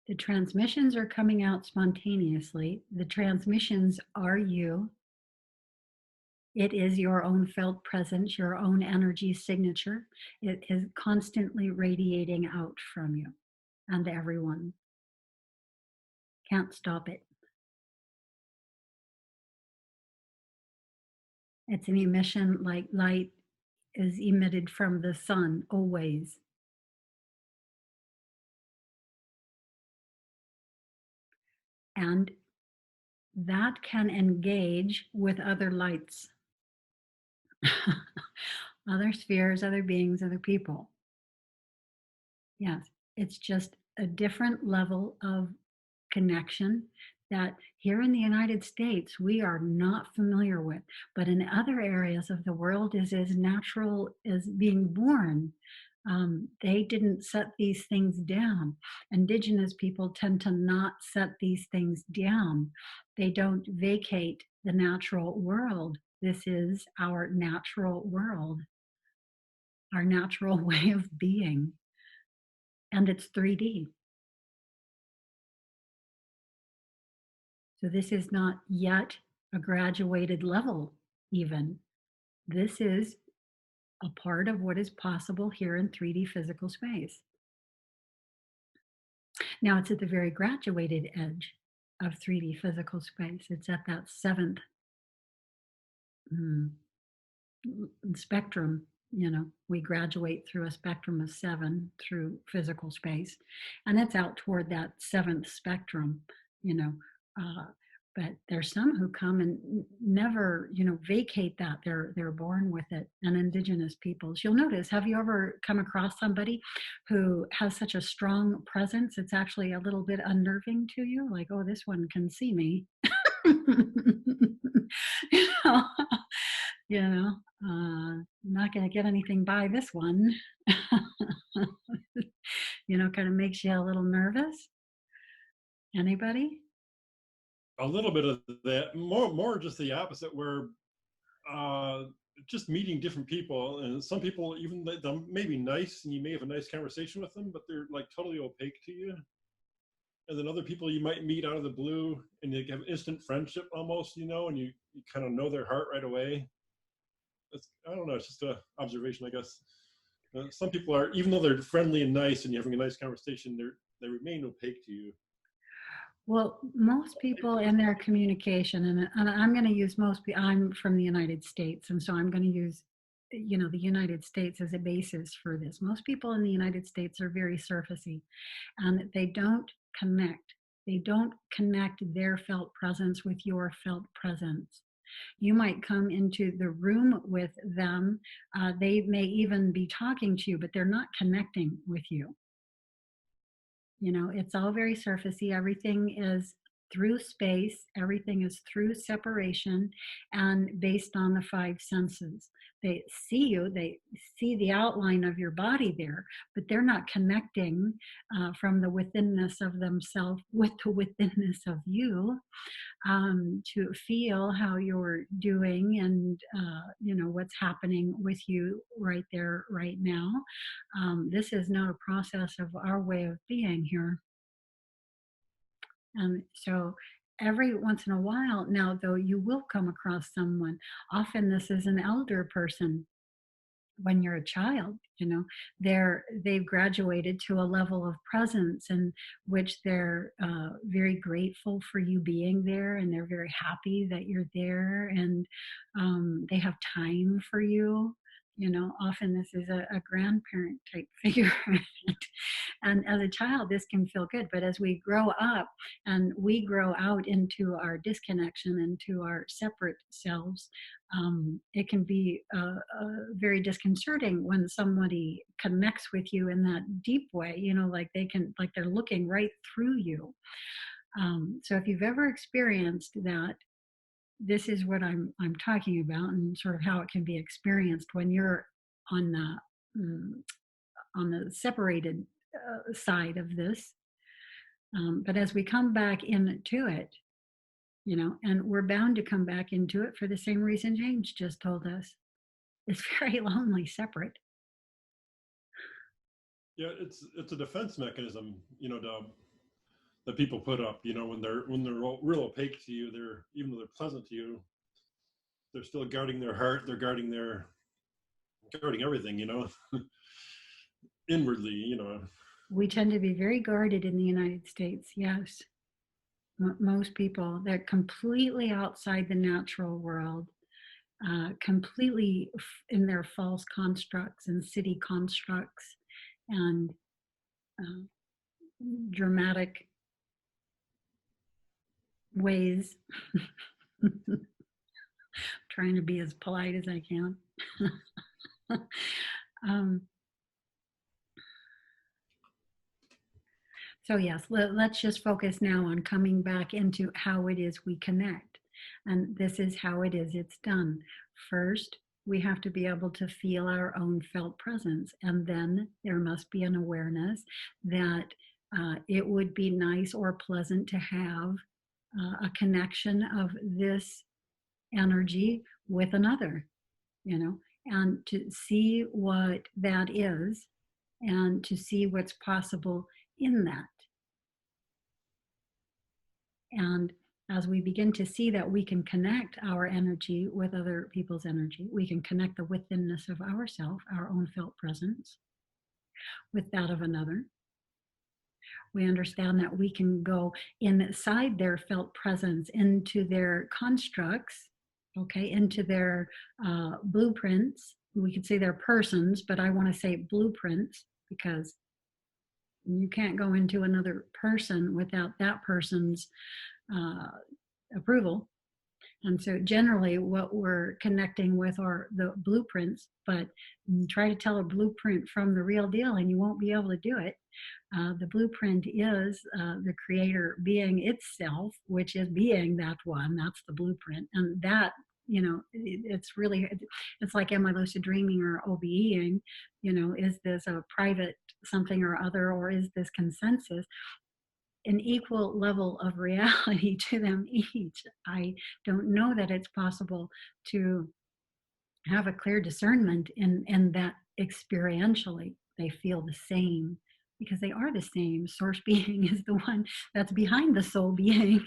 The transmissions are coming out spontaneously. The transmissions are you. It is your own felt presence, your own energy signature. It is constantly radiating out from you and everyone. Can't stop it. It's an emission like light is emitted from the sun always. And that can engage with other lights, other spheres, other beings, other people. Yes, it's just a different level of connection that here in the United States we are not familiar with, but in other areas of the world is as natural as being born. They didn't set these things down. Indigenous people tend to not set these things down. They don't vacate the natural world. This is our natural world, our natural way of being, and it's 3D. So this is not yet a graduated level even. This is a part of what is possible here in 3D physical space. Now it's at the very graduated edge of 3D physical space. It's at that seventh spectrum. We graduate through a spectrum of 7 through physical space, and it's out toward that 7th spectrum. But there's some who come and never, vacate that. They're born with it. And Indigenous peoples, you'll notice, have you ever come across somebody who has such a strong presence? It's actually a little bit unnerving to you. Like, oh, this one can see me. Not going to get anything by this one. Kind of makes you a little nervous. Anybody? A little bit of that, more just the opposite, where just meeting different people, and some people, even they may be nice and you may have a nice conversation with them, but they're like totally opaque to you. And then other people you might meet out of the blue and you have instant friendship almost, and you kind of know their heart right away. I don't know, it's just an observation, I guess. Some people are, even though they're friendly and nice and you're having a nice conversation, they remain opaque to you. Well, most people in their communication, and I'm going to use most people, I'm from the United States, and so I'm going to use, the United States as a basis for this. Most people in the United States are very surfacey, and they don't connect. They don't connect their felt presence with your felt presence. You might come into the room with them. They may even be talking to you, but they're not connecting with you. It's all very surfacey. Everything is through space, everything is through separation and based on the five senses. They see you, they see the outline of your body there, but they're not connecting from the withinness of themselves with the withinness of you, to feel how you're doing and what's happening with you right there right now. This is not a process of our way of being here. And so every once in a while now, though, you will come across someone. Often this is an elder person. When you're a child, they've graduated to a level of presence in which they're very grateful for you being there, and they're very happy that you're there, and they have time for you. Often this is a grandparent type figure. And as a child, this can feel good. But as we grow up and we grow out into our disconnection, into our separate selves, it can be very disconcerting when somebody connects with you in that deep way, like they're looking right through you. So if you've ever experienced that, this is what I'm talking about, and sort of how it can be experienced when you're on the separated side of this. But as we come back into it, and we're bound to come back into it for the same reason James just told us. It's very lonely, separate. Yeah, it's a defense mechanism, that people put up, when they're real opaque to you, even though they're pleasant to you, they're still guarding their heart, they're guarding everything, inwardly, We tend to be very guarded in the United States, yes. Most people, they're completely outside the natural world, completely in their false constructs and city constructs and dramatic ways. Trying to be as polite as I can. So yes, let's just focus now on coming back into how it is we connect. And this is how it is it's done. First, we have to be able to feel our own felt presence. And then there must be an awareness that it would be nice or pleasant to have a connection of this energy with another, and to see what that is and to see what's possible in that. And as we begin to see that we can connect our energy with other people's energy, we can connect the withinness of ourself, our own felt presence, with that of another. We understand that we can go inside their felt presence, into their constructs, into their blueprints. We could say they're persons, but I want to say blueprints because you can't go into another person without that person's approval. And so generally what we're connecting with are the blueprints, but try to tell a blueprint from the real deal and you won't be able to do it. The blueprint is the creator being itself, which is being that one. That's the blueprint. And that, it's like, am I lucid dreaming or OBEing? Is this a private something or other, or is this consensus? An equal level of reality to them each. I don't know that it's possible to have a clear discernment in that experientially. They feel the same because they are the same. Source being is the one that's behind the soul being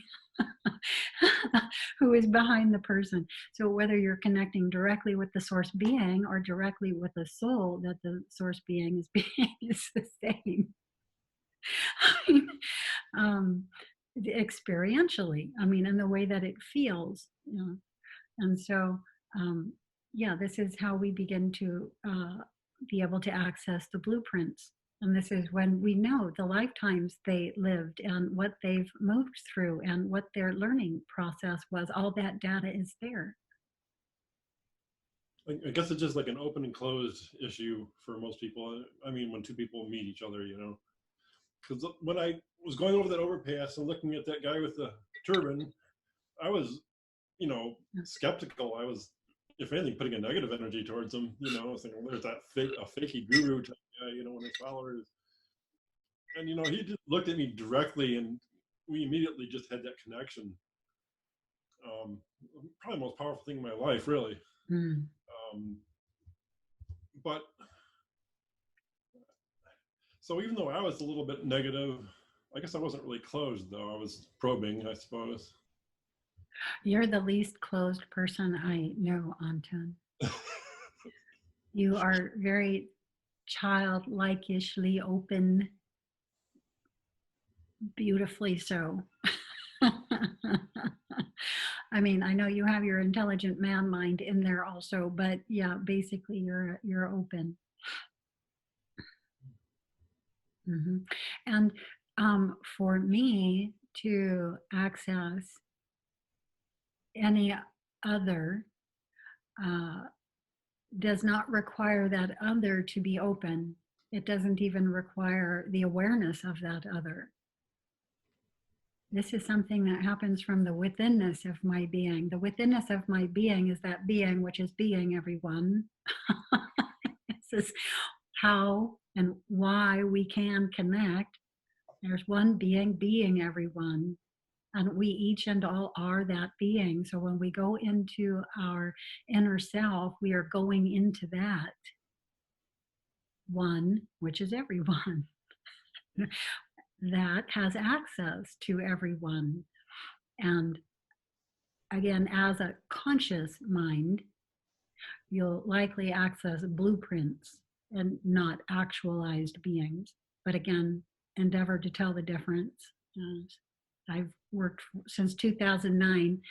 who is behind the person. So whether you're connecting directly with the source being or directly with the soul that the source being is being is the same. experientially. I mean, in the way that it feels, you know. And so, um, yeah, this is how we begin to be able to access the blueprints. And this is when we know the lifetimes they lived and what they've moved through and what their learning process was. All that data is there. I guess it's just like an open and closed issue for most people. I mean, when two people meet each other, you know, because when I was going over that overpass and looking at that guy with the turban, I was, you know, skeptical. I was, if anything, putting a negative energy towards him. You know, I was thinking, well, there's that fakey guru type guy, you know, and his followers. And you know, he just looked at me directly, and we immediately just had that connection. Probably the most powerful thing in my life, really. Mm. But so even though I was a little bit negative, I guess I wasn't really closed, though. I was probing, I suppose. You're the least closed person I know, Anton. You are very childlike-ishly open, beautifully so. I mean, I know you have your intelligent man mind in there also, but yeah, basically you're open. Mm-hmm. And for me to access any other does not require that other to be open. It doesn't even require the awareness of that other. This is something that happens from the withinness of my being. The withinness of my being is that being which is being everyone. This is how and why we can connect. There's one being being everyone. And we each and all are that being. So when we go into our inner self, we are going into that one, which is everyone, that has access to everyone. And again, as a conscious mind, you'll likely access blueprints and not actualized beings. But again, endeavor to tell the difference. I've worked since 2009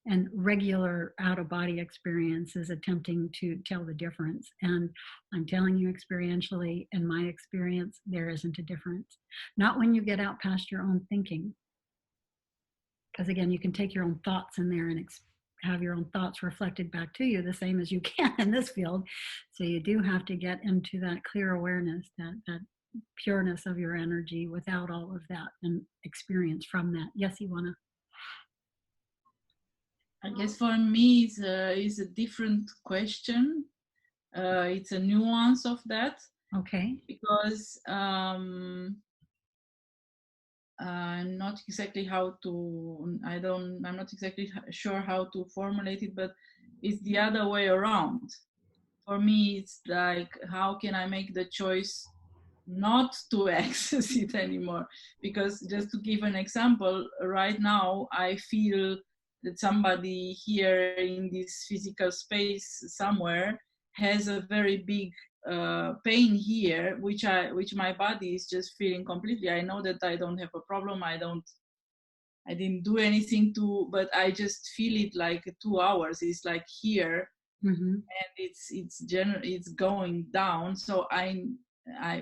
and regular out-of-body experiences attempting to tell the difference. And I'm telling you experientially, in my experience, there isn't a difference. Not when you get out past your own thinking. Because again, you can take your own thoughts in there and have your own thoughts reflected back to you the same as you can in this field. So you do have to get into that clear awareness, that pureness of your energy without all of that and experience from that. Yes, Ivana? I guess for me it's a different question. It's a nuance of that. Okay. Because I'm not exactly I'm not exactly sure how to formulate it, but it's the other way around. For me, it's like, how can I make the choice not to access it anymore? Because just to give an example, right now, I feel that somebody here in this physical space somewhere has a very big pain here, which my body is just feeling completely. I know that I don't have a problem. I didn't do anything but I just feel it like 2 hours. It's like here, and it's going down. So I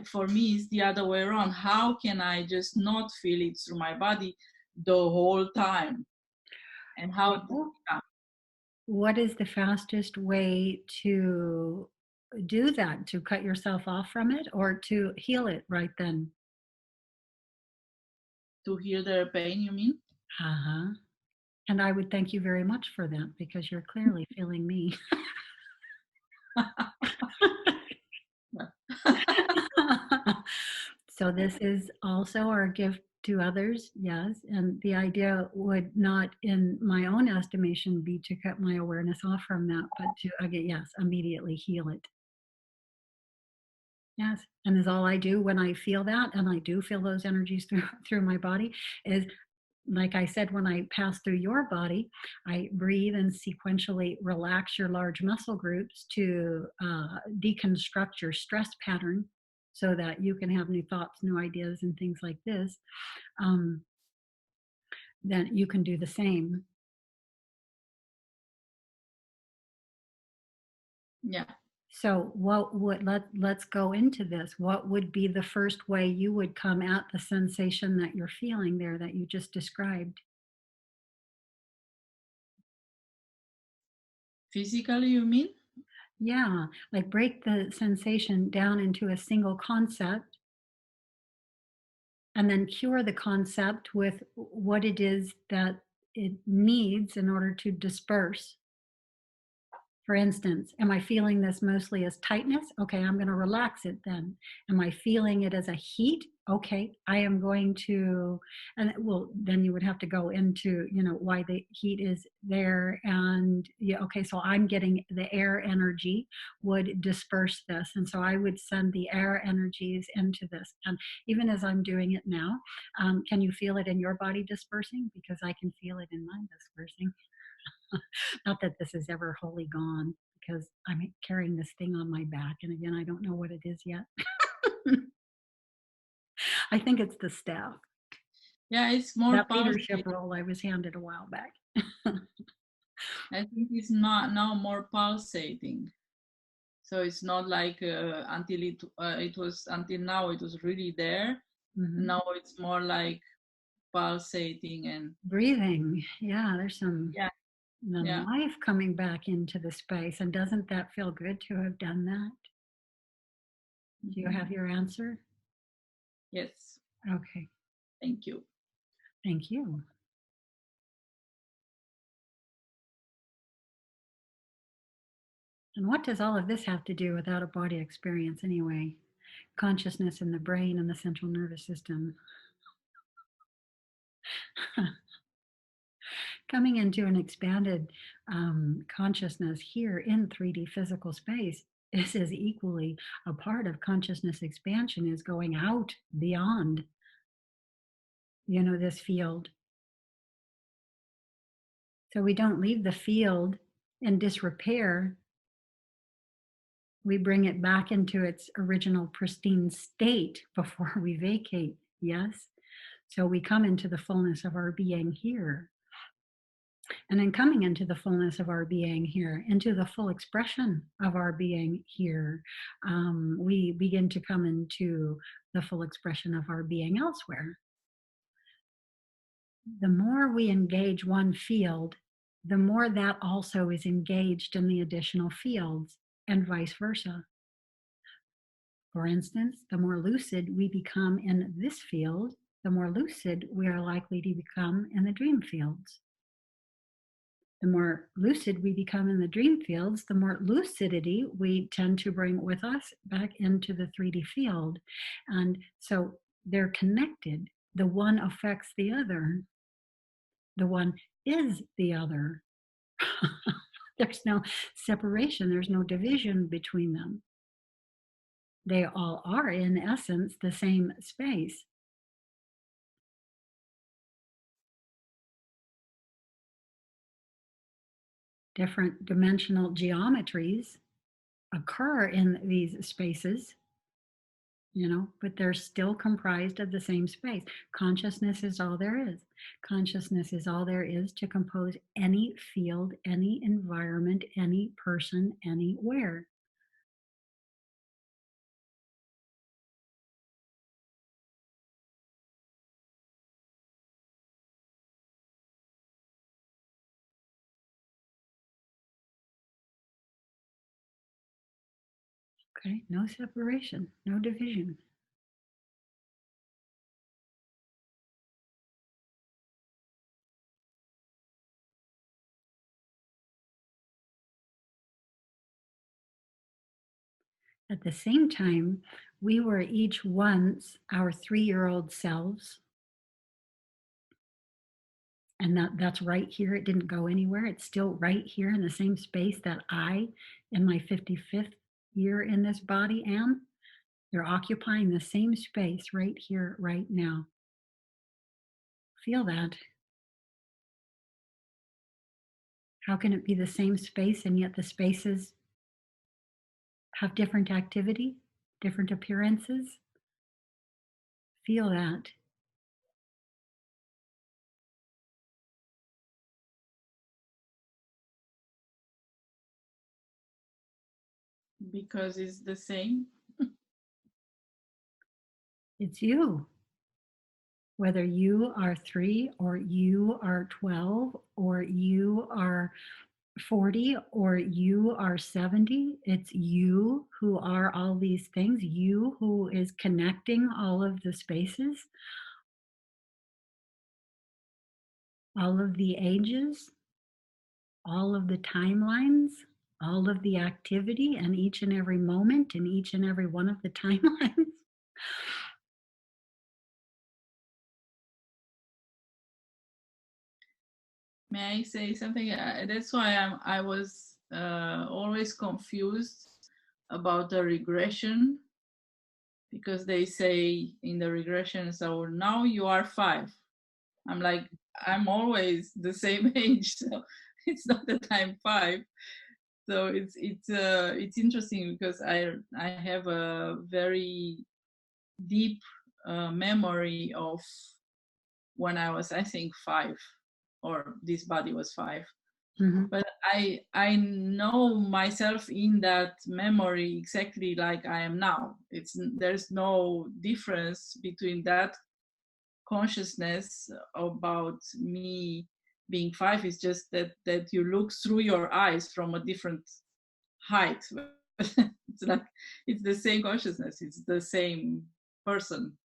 for me it's the other way around. How can I just not feel it through my body the whole time? And how? What is the fastest way to do that? To cut yourself off from it or to heal it right then? To heal their pain, you mean? Uh-huh. And I would thank you very much for that because you're clearly feeling me. So this is also our gift to others, yes. And the idea would not, in my own estimation, be to cut my awareness off from that, but to, again, yes, immediately heal it. Yes, and is all I do when I feel that, and I do feel those energies through my body, is like I said, when I pass through your body, I breathe and sequentially relax your large muscle groups to deconstruct your stress pattern so that you can have new thoughts, new ideas, and things like this. then you can do the same. Yeah. So what would let's go into this. What would be the first way you would come at the sensation that you're feeling there that you just described? Physically, you mean? Yeah, like break the sensation down into a single concept and then cure the concept with what it is that it needs in order to disperse. For instance, am I feeling this mostly as tightness? Okay, I'm going to relax it then. Am I feeling it as a heat? Okay, I am going to, and well, then you would have to go into, why the heat is there. And yeah, okay, so I'm getting the air energy would disperse this. And so I would send the air energies into this. And even as I'm doing it now, can you feel it in your body dispersing? Because I can feel it in mine dispersing. Not that this is ever wholly gone because I'm carrying this thing on my back. And again, I don't know what it is yet. I think it's the staff, Yeah, it's more that leadership pulsating. role I was handed a while back. I think it's not now more pulsating. So it's not like it was until now it was really there. Mhm. Now it's more like pulsating and Breathing. Yeah, there's some yeah, yeah. life coming back into the space. And doesn't that feel good to have done that? Do you Mhm. have your answer? Yes, Okay, thank you. thank you. And what does all of this have to do with out of body experience anyway? Consciousness in the brain and the central nervous system. Coming into an expanded consciousness here in 3D physical space is as equally a part of consciousness expansion as going out beyond, this field. So we don't leave the field in disrepair. We bring it back into its original pristine state before we vacate. Yes. So we come into the fullness of our being here. And in coming into the fullness of our being here, into the full expression of our being here, we begin to come into the full expression of our being elsewhere. The more we engage one field, the more that also is engaged in the additional fields, and vice versa. For instance, the more lucid we become in this field, the more lucid we are likely to become in the dream fields. The more lucid we become in the dream fields, the more lucidity we tend to bring with us back into the 3D field. And so they're connected. The one affects the other, the one is the other. There's no separation, there's no division between them. They all are, in essence, the same space. Different dimensional geometries occur in these spaces, but they're still comprised of the same space. Consciousness is all there is. Consciousness is all there is to compose any field, any environment, any person, anywhere. Okay, no separation, no division. At the same time, we were each once our 3-year-old selves. And that's right here. It didn't go anywhere. It's still right here in the same space that I, in my 55th year in this body, am. They're occupying the same space right here, right now. Feel that. How can it be the same space and yet the spaces have different activity, different appearances? Feel that. because it's the same. It's you. Whether you are 3 or you are 12 or you are 40 or you are 70, it's you who are all these things, you who is connecting all of the spaces, all of the ages, all of the timelines, all of the activity, and each and every moment in each and every one of the timelines. May I say something? That's why I was always confused about the regression, because they say in the regression, so now you are 5. I'm like, I'm always the same age, so it's not that I'm 5. So it's interesting because I have a very deep memory of when I was, I think, 5, or this body was 5. Mhm. But I know myself in that memory exactly like I am now. There's no difference between that consciousness about me being 5. Is just that you look through your eyes from a different height. It's like it's the same consciousness, it's the same person.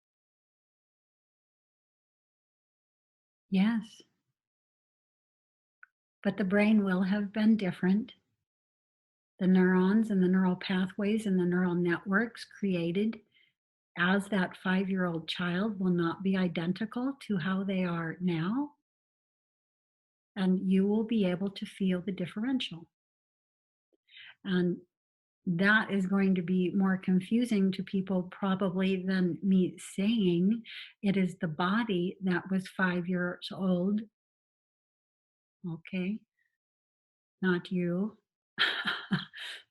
Yes. But the brain will have been different. The neurons and the neural pathways and the neural networks created as that 5-year-old child will not be identical to how they are now. And you will be able to feel the differential. And that is going to be more confusing to people probably than me saying it is the body that was 5 years old. Okay, not you.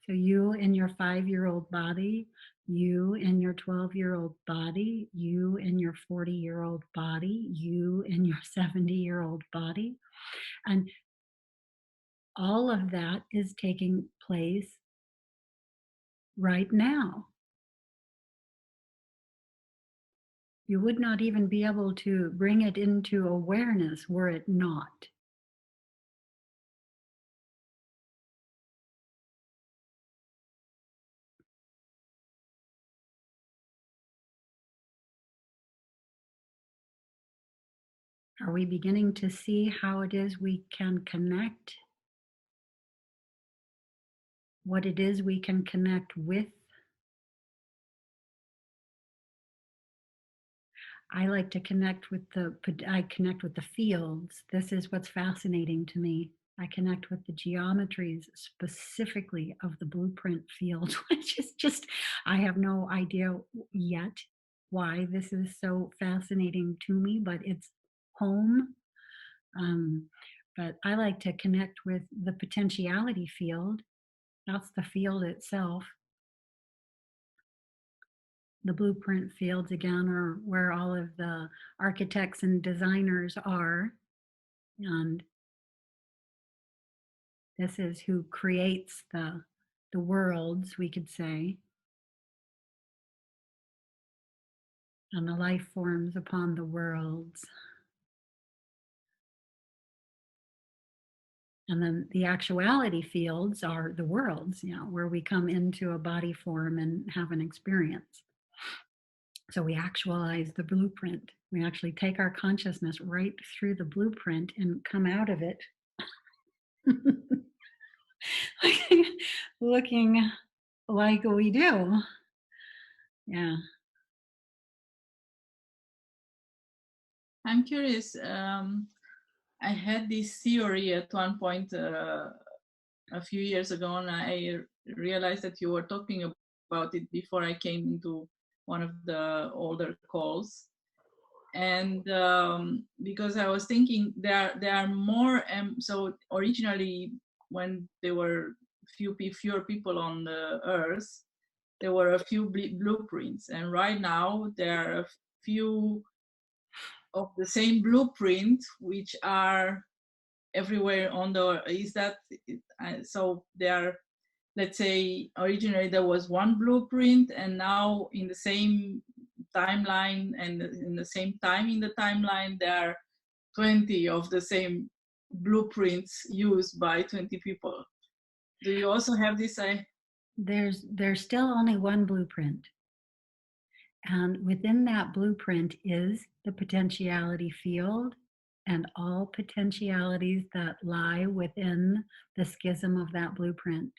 So you in your 5-year-old body, you in your 12-year-old body, you in your 40-year-old body, you in your 70-year-old body. And all of that is taking place right now. You would not even be able to bring it into awareness were it not. Are we beginning to see how it is we can connect? What it is we can connect with? I like to connect with the fields. This is what's fascinating to me. I connect with the geometries specifically of the blueprint field, which is just, I have no idea yet why this is so fascinating to me, but it's home. But I like to connect with the potentiality field. That's the field itself. The blueprint fields, again, are where all of the architects and designers are. And this is who creates the worlds, we could say, and the life forms upon the worlds. And then the actuality fields are the worlds, where we come into a body form and have an experience. So we actualize the blueprint. We actually take our consciousness right through the blueprint and come out of it looking like we do. Yeah. I'm curious. I had this theory at one point a few years ago, and I realized that you were talking about it before I came into one of the older calls. And because I was thinking there are more, so originally when there were fewer people on the earth, there were a few blueprints, and right now there are a few of the same blueprint which are everywhere on the, is that so they are let's say originally there was one blueprint, and now in the same timeline and in the same time in the timeline, there are 20 of the same blueprints used by 20 people. Do you also have this? There's still only one blueprint. And within that blueprint is the potentiality field and all potentialities that lie within the schism of that blueprint.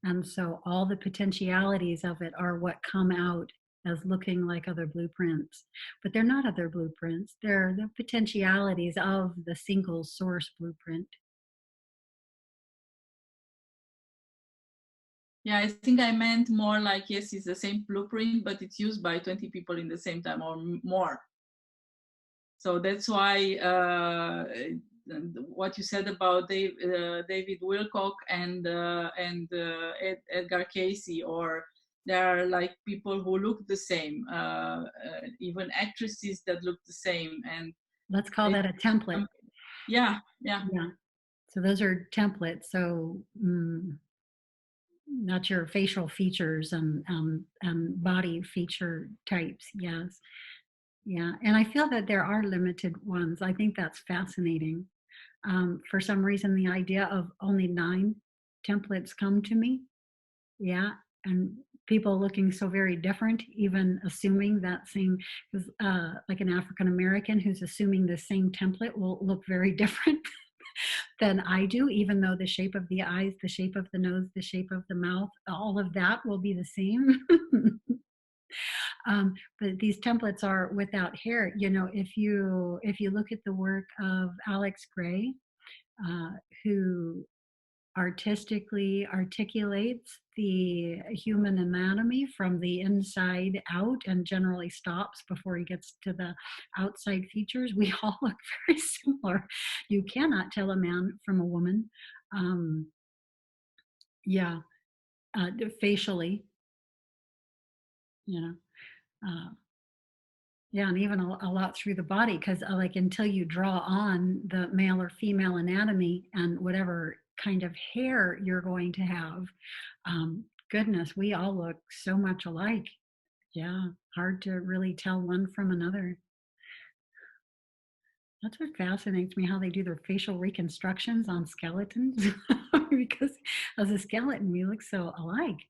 And so all the potentialities of it are what come out as looking like other blueprints. But they're not other blueprints, they're the potentialities of the single source blueprint. Yeah, I think I meant more like, yes, it's the same blueprint, but it's used by 20 people in the same time or more. So that's why what you said about David Wilcock and Edgar Casey, or there are like people who look the same, even actresses that look the same. And let's call that a template. Yeah. So those are templates. So that's your facial features and body feature types. Yes. Yeah. And I feel that there are limited ones. I think that's fascinating. For some reason, the idea of only 9 templates come to me. Yeah. And people looking so very different, even assuming that same, because like an African American who's assuming the same template will look very different than I do, even though the shape of the eyes, the shape of the nose, the shape of the mouth, all of that will be the same. But these templates are without hair. You know, if you look at the work of Alex Gray, who artistically articulates the human anatomy from the inside out and generally stops before he gets to the outside features, we all look very similar. You cannot tell a man from a woman. Facially, you know. Yeah, and even a lot through the body, because like until you draw on the male or female anatomy and whatever kind of hair you're going to have, goodness, we all look so much alike. Yeah, hard to really tell one from another. That's what fascinates me, how they do their facial reconstructions on skeletons. Because as a skeleton, we look so alike.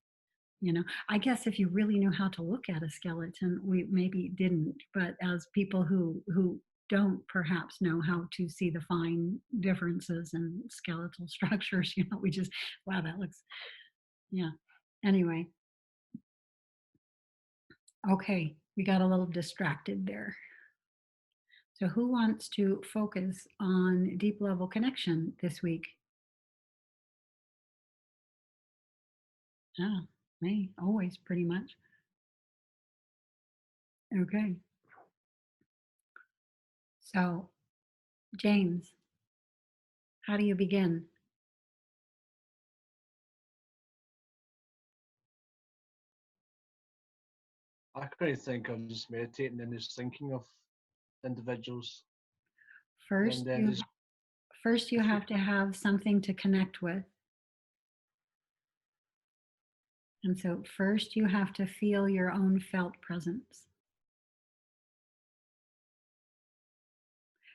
You know, I guess if you really knew how to look at a skeleton, we maybe didn't, but as people who don't perhaps know how to see the fine differences in skeletal structures, you know, we just, wow, that looks, yeah. Anyway, okay, we got a little distracted there. So who wants to focus on deep level connection this week? Yeah, me, always pretty much. Okay. So, James, how do you begin? I kind of think I'm just meditating and just thinking of individuals. First, you have to have something to connect with. And so first you have to feel your own felt presence.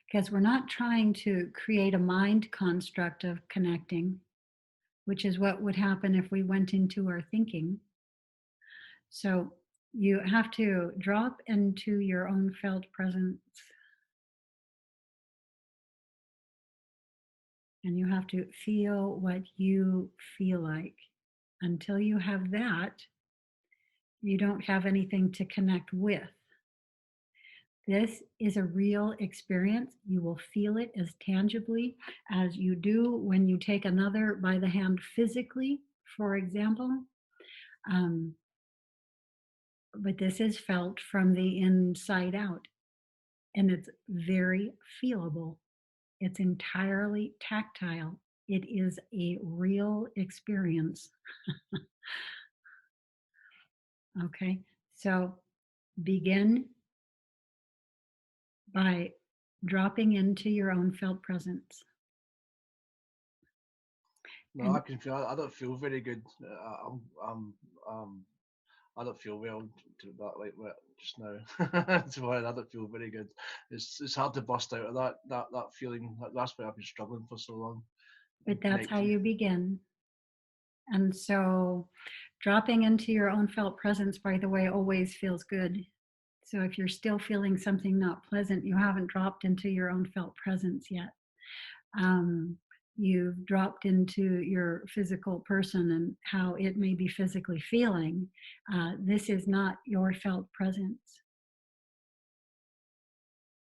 Because we're not trying to create a mind construct of connecting, which is what would happen if we went into our thinking. So you have to drop into your own felt presence. And you have to feel what you feel like. Until you have that, you don't have anything to connect with. This is a real experience. You will feel it as tangibly as you do when you take another by the hand physically, for example. But this is felt from the inside out, and it's very feelable. It's entirely tactile. It is a real experience. Okay, so begin by dropping into your own felt presence. No, I can feel. I don't feel very good. I don't feel well to that like just now. To be honest, I don't feel very good. It's hard to bust out of that feeling. That's why I've been struggling for so long. But that's how Connecting. you begin. And so dropping into your own felt presence, by the way, always feels good. So if you're still feeling something not pleasant, you haven't dropped into your own felt presence yet. You've dropped into your physical person and how it may be physically feeling. This is not your felt presence.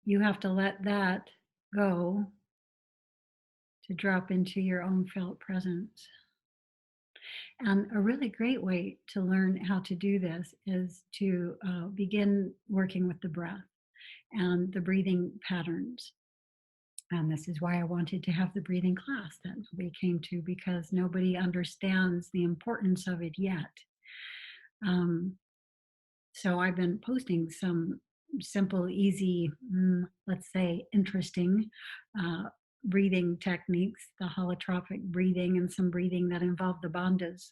You have to let that go to drop into your own felt presence. And a really great way to learn how to do this is to begin working with the breath and the breathing patterns. And this is why I wanted to have the breathing class that we came to, because nobody understands the importance of it yet. So I've been posting some simple, easy, let's say interesting breathing techniques, the holotropic breathing and some breathing that involve the bandhas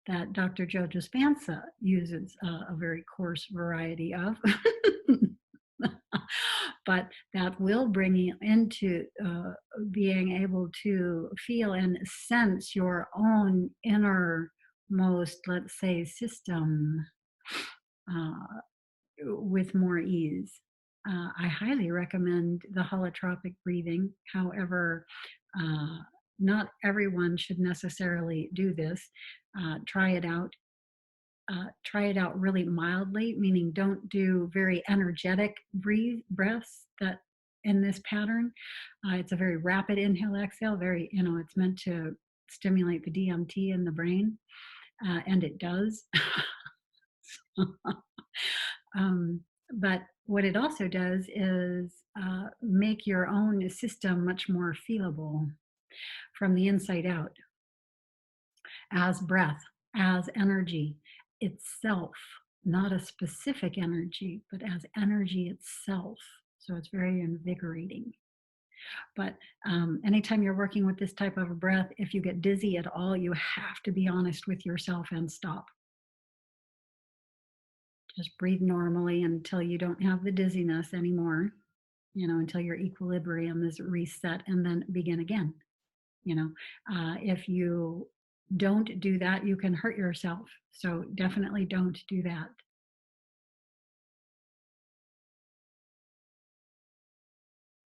that Dr. Joe Dispenza uses a very coarse variety of. But that will bring you into being able to feel and sense your own innermost, let's say, system with more ease. I highly recommend the holotropic breathing. However, not everyone should necessarily do this. Try it out. Try it out really mildly, meaning don't do very energetic breaths that in this pattern. It's a very rapid inhale exhale, very, it's meant to stimulate the DMT in the brain, and it does. But what it also does is make your own system much more feelable from the inside out as breath, as energy itself, not a specific energy, but as energy itself. So it's very invigorating. But anytime you're working with this type of a breath, if you get dizzy at all, you have to be honest with yourself and stop. Just breathe normally until you don't have the dizziness anymore, until your equilibrium is reset, and then begin again. If you don't do that, you can hurt yourself. So definitely don't do that.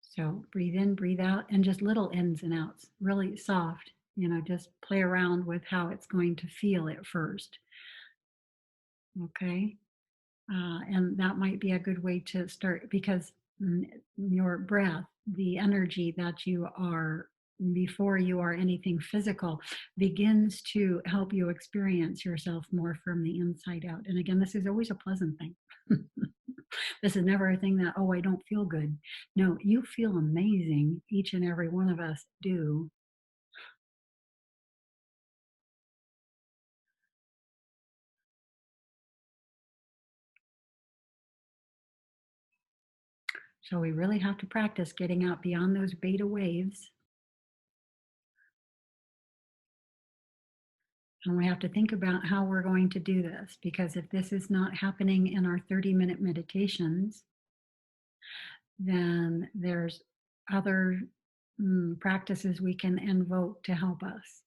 So breathe in, breathe out, and just little ins and outs, really soft, just play around with how it's going to feel at first. Okay. And that might be a good way to start, because your breath, the energy that you are before you are anything physical, begins to help you experience yourself more from the inside out. And again, this is always a pleasant thing. This is never a thing that, oh, I don't feel good. No, you feel amazing. Each and every one of us do. So we really have to practice getting out beyond those beta waves. And we have to think about how we're going to do this, because if this is not happening in our 30-minute meditations, then there's other practices we can invoke to help us.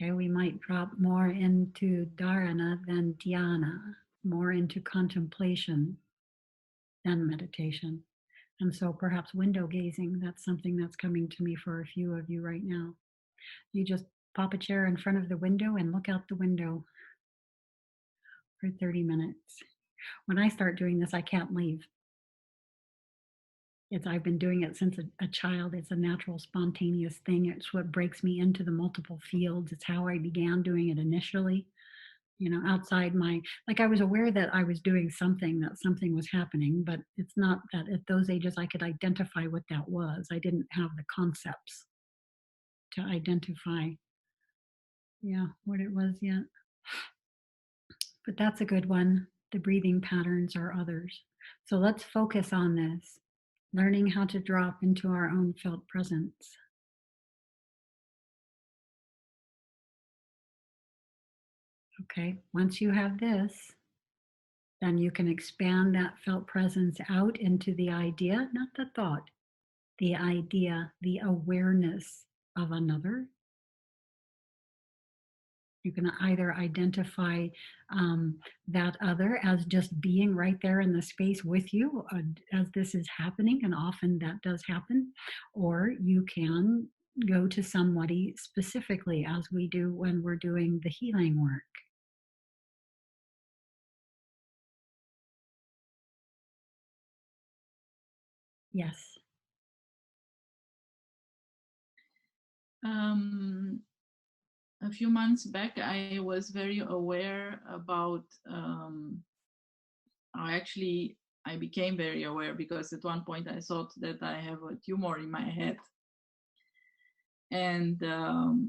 Okay, we might drop more into dharana than dhyana, more into contemplation than meditation. And so perhaps window gazing, that's something that's coming to me for a few of you right now. You just pop a chair in front of the window and look out the window for 30 minutes. When I start doing this, I can't leave. I've been doing it since a child. It's a natural, spontaneous thing. It's what breaks me into the multiple fields. It's how I began doing it initially. Outside I was aware that I was doing something, that something was happening, but it's not that at those ages I could identify what that was. I didn't have the concepts to identify, what it was yet. But that's a good one. The breathing patterns are others. So let's focus on this, learning how to drop into our own felt presence. Okay, once you have this, then you can expand that felt presence out into the idea, not the thought, the idea, the awareness of another. You can either identify that other as just being right there in the space with you as this is happening, and often that does happen, or you can go to somebody specifically, as we do when we're doing the healing work. Yes. A few months back, I was very aware about, I became very aware because at one point I thought that I have a tumor in my head. And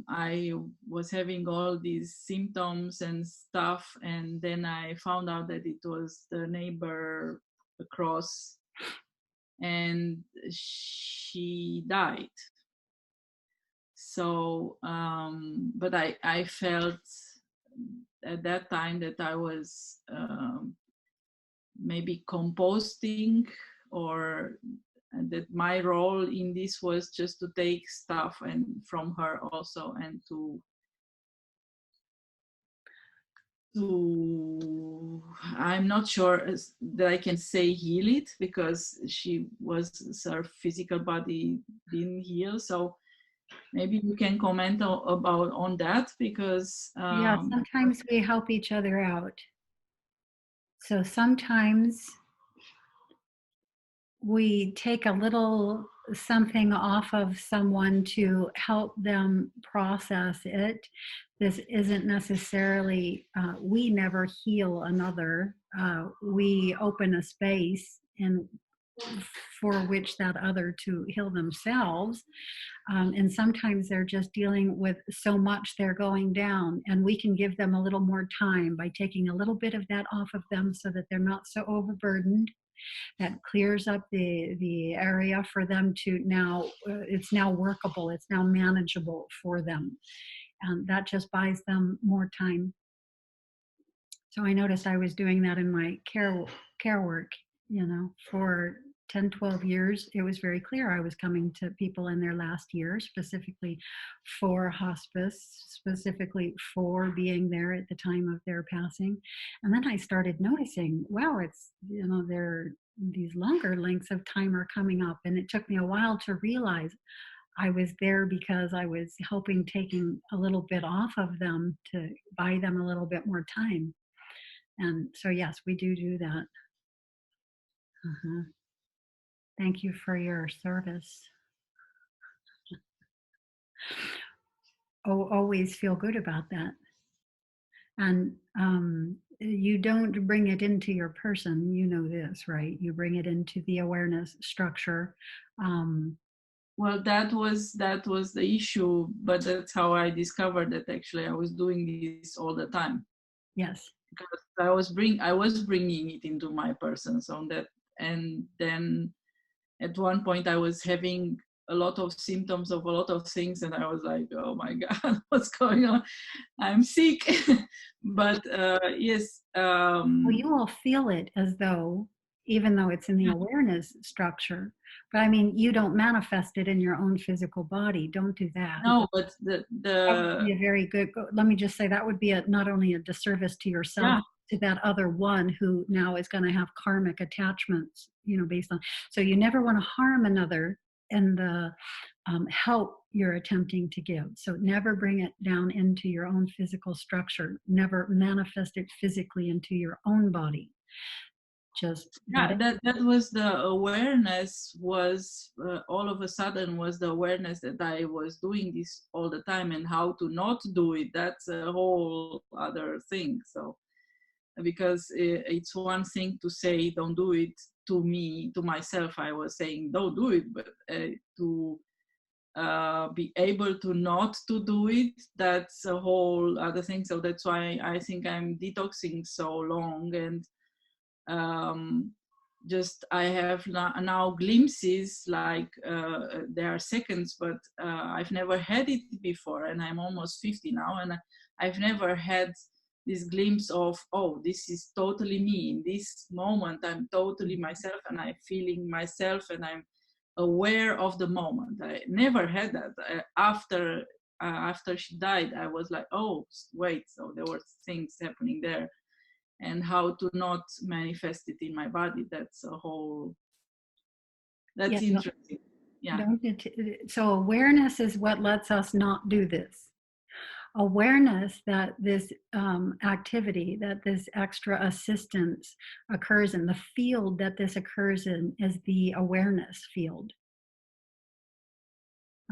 I was having all these symptoms and stuff. And then I found out that it was the neighbor across, and she died. So, but I felt at that time that I was maybe composting, or that my role in this was just to take stuff and from her also, and to I'm not sure that I can say heal it, because her physical body didn't heal. So maybe you can comment about on that, because Yeah, sometimes we help each other out. So sometimes we take a little something off of someone to help them process it. This isn't necessarily, we never heal another. We open a space for which that other to heal themselves. And sometimes they're just dealing with so much they're going down, and we can give them a little more time by taking a little bit of that off of them so that they're not so overburdened. That clears up the area for them to now, it's now workable, it's now manageable for them. And that just buys them more time. So I noticed I was doing that in my care work, for 10, 12 years. It was very clear I was coming to people in their last year, specifically for hospice, specifically for being there at the time of their passing. And then I started noticing, wow, it's, these longer lengths of time are coming up. And it took me a while to realize I was there because I was helping taking a little bit off of them to buy them a little bit more time. And so, yes, we do that. Uh-huh. Thank you for your service. Always feel good about that. And you don't bring it into your person, this, right? You bring it into the awareness structure. Well, that was the issue, but that's how I discovered that actually I was doing this all the time. Yes. Because I was bringing it into my person, so that, and then at one point I was having a lot of symptoms of a lot of things, and I was like, oh my God, what's going on? I'm sick. But yes. Well, you all feel it as though, even though it's in the awareness structure, but I mean, you don't manifest it in your own physical body. Don't do that. No, but that would be a very good, let me just say, that would be not only a disservice to yourself, to that other one who now is going to have karmic attachments, based on, so you never want to harm another in the help you're attempting to give. So never bring it down into your own physical structure. Never manifest it physically into your own body. Just that was the awareness, was all of a sudden was the awareness that I was doing this all the time, and how to not do it. That's a whole other thing. So because it's one thing to say don't do it to me, to myself, I was saying don't do it, but to be able to not to do it, that's a whole other thing. So that's why I think I'm detoxing so long. And just I have now glimpses, like there are seconds, but I've never had it before, and I'm almost 50 now, and I've never had this glimpse of, oh, this is totally me. In this moment, I'm totally myself, and I'm feeling myself, and I'm aware of the moment. I never had that. After she died, I was like, oh, wait, so there were things happening there, and how to not manifest it in my body. That's Yeah, interesting. Yeah. So awareness is what lets us not do this. Awareness that this activity, that this extra assistance occurs in, the field that this occurs in is the awareness field.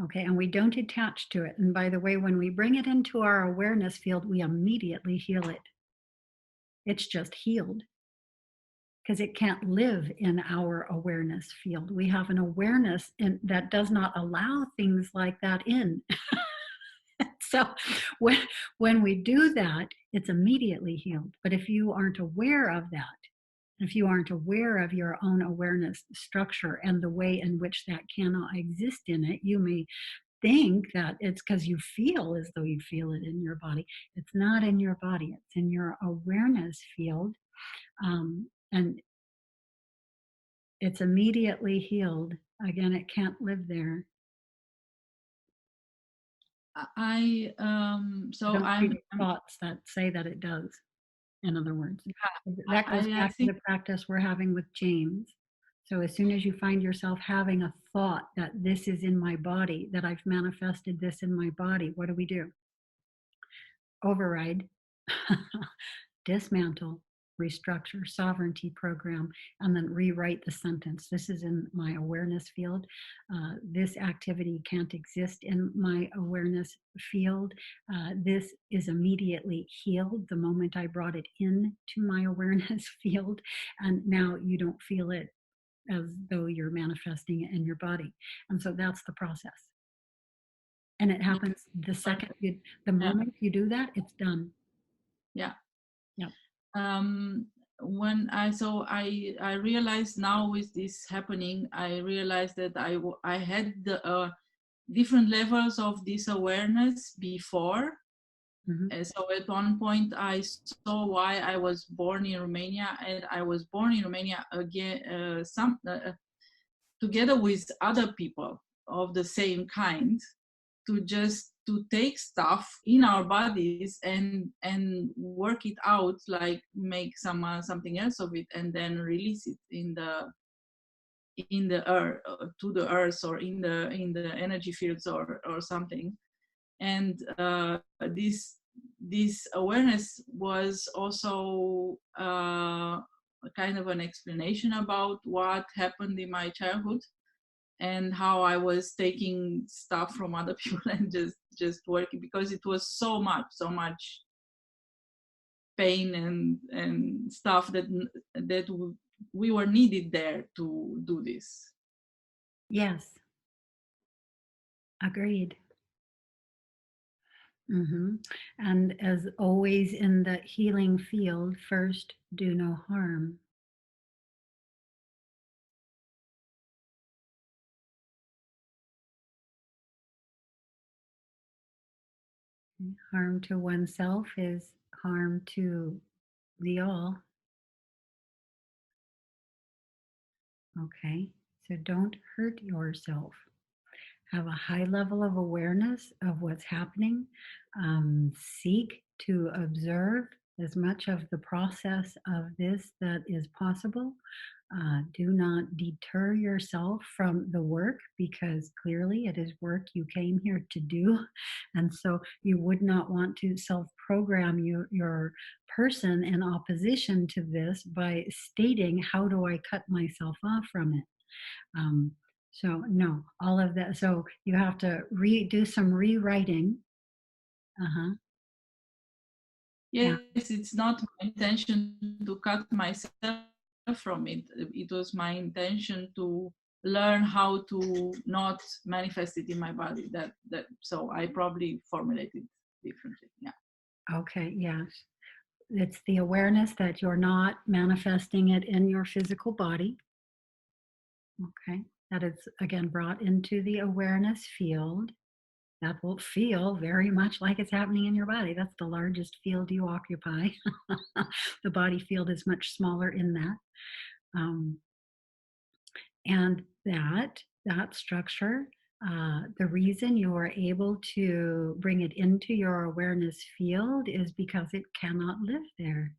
Okay, and we don't attach to it. And by the way, when we bring it into our awareness field, we immediately heal it. It's just healed because it can't live in our awareness field. We have an awareness that does not allow things like that in. So when we do that, it's immediately healed. But if you aren't aware of that, if you aren't aware of your own awareness structure and the way in which that cannot exist in it, you may think that it's because you feel as though you feel it in your body. It's not in your body, it's in your awareness field. And it's immediately healed. Again, it can't live there. So I'm thoughts that say that it does. In other words, that goes back to the practice we're having with James. So as soon as you find yourself having a thought that this is in my body, that I've manifested this in my body, what do? Override, dismantle, restructure, sovereignty program, and then rewrite the sentence. This is in my awareness field. This activity can't exist in my awareness field. This is immediately healed the moment I brought it into my awareness field. And now you don't feel it as though you're manifesting it in your body. And so that's the process. And it happens the second the moment you do that, it's done. Yeah. Yeah. When I realized now with this happening, I realized that I had the different levels of this awareness before. Mm-hmm. So at one point I saw why I was born in Romania, and I was born in Romania again, together with other people of the same kind, to take stuff in our bodies and work it out, like make something else of it, and then release it in the earth, to the earth, or in the energy fields or something. And this awareness was also kind of an explanation about what happened in my childhood, and how I was taking stuff from other people and just working, because it was so much pain and stuff that we were needed there to do this. Yes. Agreed. Mm-hmm. And as always in the healing field, first, do no harm. Harm to oneself is harm to the all. Okay, so don't hurt yourself. Have a high level of awareness of what's happening. Seek to observe as much of the process of this that is possible. Do not deter yourself from the work, because clearly it is work you came here to do. And so you would not want to self-program your person in opposition to this by stating, how do I cut myself off from it? So no, all of that. So you have to do some rewriting. Yes, it's not my intention to cut myself from it. It was my intention to learn how to not manifest it in my body. So I probably formulated differently. Yeah. Okay. Yes. It's the awareness that you're not manifesting it in your physical body. Okay. That is again brought into the awareness field. That will feel very much like it's happening in your body. That's the largest field you occupy. The body field is much smaller in that. Um, and that structure, the reason you are able to bring it into your awareness field is because it cannot live there.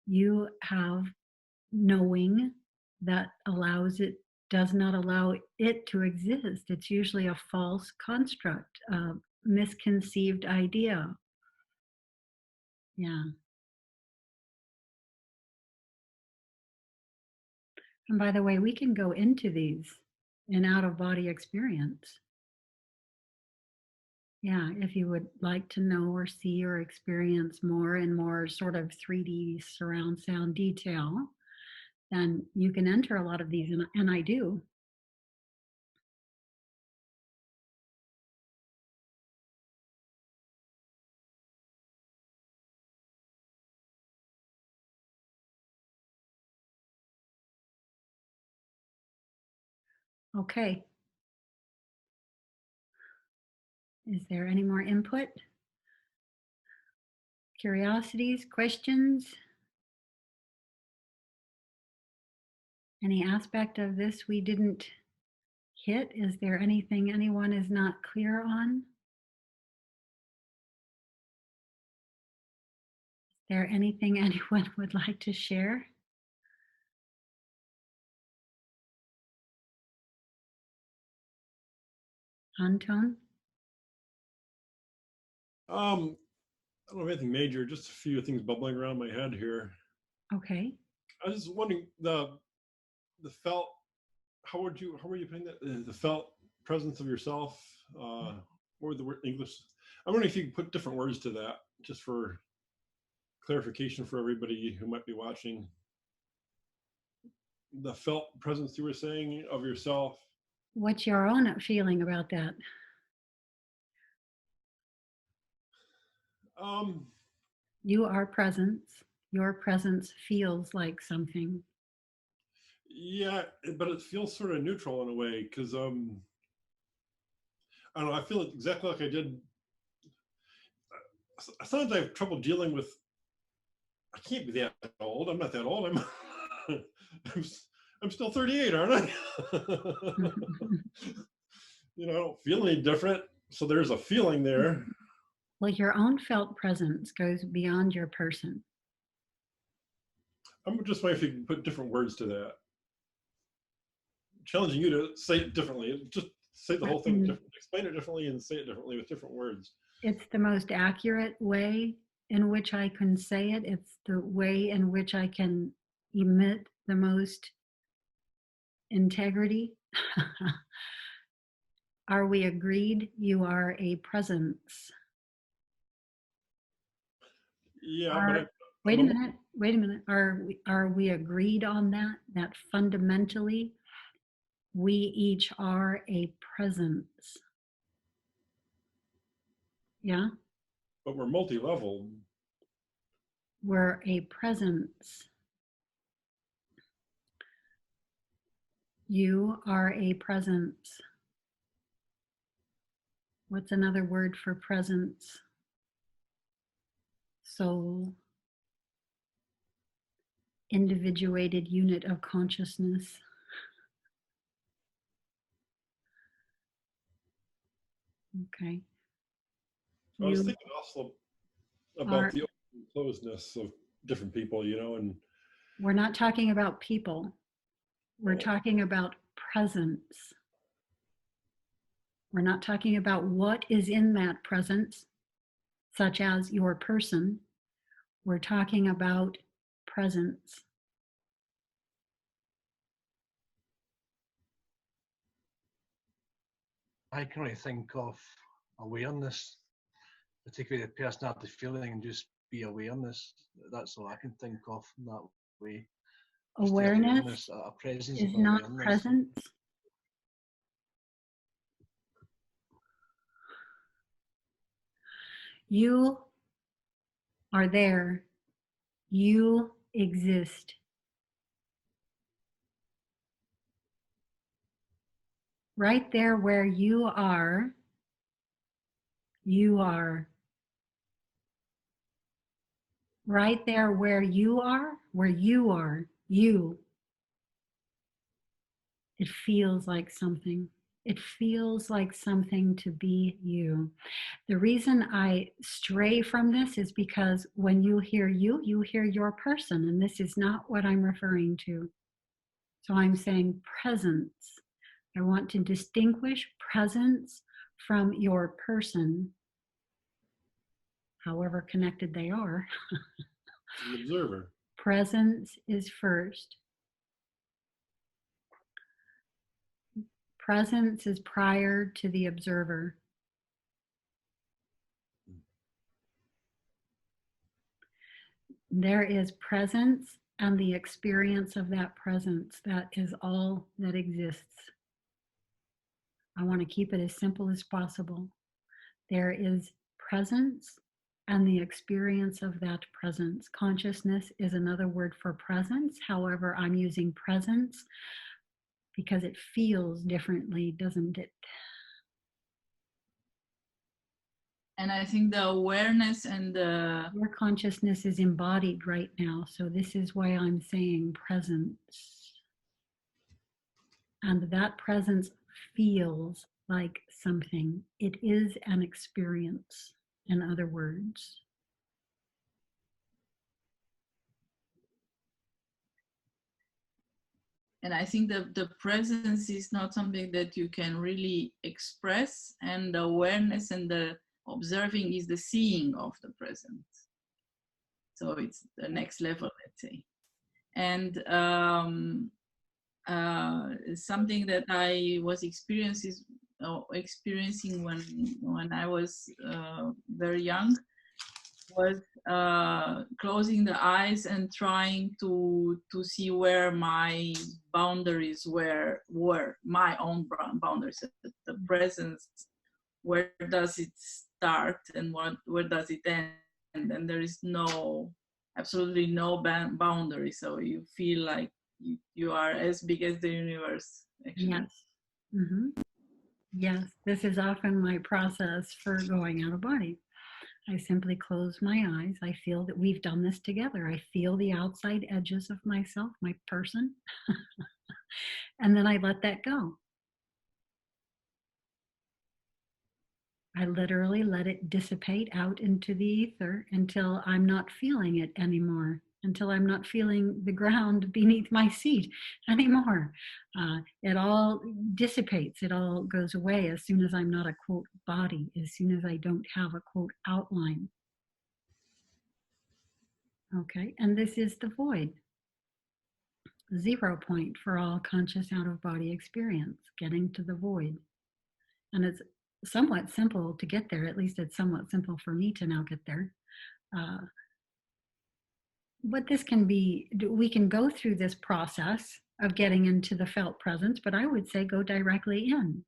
You have knowing that does not allow it to exist. It's usually a false construct, a misconceived idea. Yeah. And by the way, we can go into these in out of body experience. Yeah, if you would like to know or see or experience more and more sort of 3D surround sound detail, then you can enter a lot of these, and I do. Okay. Is there any more input? Curiosities, questions? Any aspect of this we didn't hit? Is there anything anyone is not clear on? Is there anything anyone would like to share? Anton? I don't have anything major, just a few things bubbling around my head here. Okay. I was just wondering the felt. How were you putting that? The felt presence of yourself. What were the word English? I'm wondering if you could put different words to that, just for clarification for everybody who might be watching. The felt presence you were saying of yourself. What's your own feeling about that? You are presence. Your presence feels like something. Yeah, but it feels sort of neutral in a way, because I don't know, I feel exactly like I did. Sometimes I have trouble dealing with, I can't be that old. I'm not that old. I'm still 38, aren't I? I don't feel any different. So there's a feeling there. Well, your own felt presence goes beyond your person. I'm just wondering if you can put different words to that. Challenging you to say it differently. Just say the whole thing differently. Explain it differently and say it differently with different words. It's the most accurate way in which I can say it. It's the way in which I can emit the most integrity. Are we agreed? You are a presence. Yeah, wait a minute. Are we agreed on that? That fundamentally we each are a presence. Yeah? But we're multi-level. We're a presence. You are a presence. What's another word for presence? Soul. Individuated unit of consciousness. Okay. I was thinking also about the open closedness of different people, and we're not talking about people. We're talking about presence. We're not talking about what is in that presence, such as your person. We're talking about presence. I can only think of awareness, particularly the personality feeling, and just be awareness. That's all I can think of in that way. Awareness a presence is of not awareness. presence. You are there. You exist. right there where you are, you are. Right there where you are, you. It feels like something. It feels like something to be you. The reason I stray from this is because when you hear you hear your person, and this is not what I'm referring to. So I'm saying presence. I want to distinguish presence from your person, however connected they are. The observer. Presence is first. Presence is prior to the observer. There is presence and the experience of that presence. That is all that exists. I want to keep it as simple as possible. There is presence and the experience of that presence. Consciousness is another word for presence. However, I'm using presence because it feels differently, doesn't it? And I think the awareness and the Your consciousness is embodied right now. So this is why I'm saying presence. And that presence feels like something. It is an experience, in other words. and I think the presence is not something that you can really express, and the awareness and the observing is the seeing of the presence. So it's the next level, let's say. And something that I was experiencing when I was very young was closing the eyes and trying to see where my boundaries were my own boundaries, the presence, where does it start and where does it end, and there is absolutely no boundary, so you feel like you are as big as the universe, actually. Yes. Mm-hmm. Yes, this is often my process for going out of body. I simply close my eyes. I feel that we've done this together. I feel the outside edges of myself, my person, and then I let that go. I literally let it dissipate out into the ether until I'm not feeling it anymore, until I'm not feeling the ground beneath my seat anymore. It all dissipates, it all goes away as soon as I'm not a quote body, as soon as I don't have a quote outline. Okay, and this is the void. 0 point for all conscious out of body experience, getting to the void. And it's somewhat simple to get there, at least it's somewhat simple for me to now get there. But this can be, we can go through this process of getting into the felt presence, but I would say go directly in.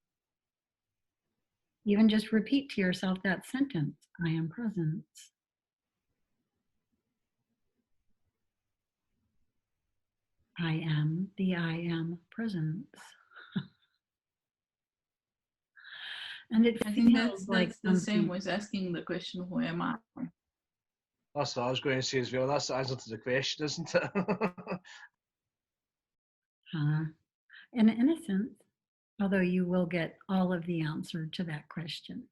Even just repeat to yourself that sentence, I am presence. I am the I am presence. And it I feels think that's like the something. same with asking the question, who am I? That's what I was going to say as well. That's the answer to the question, isn't it? In innocence, although you will get all of the answer to that question.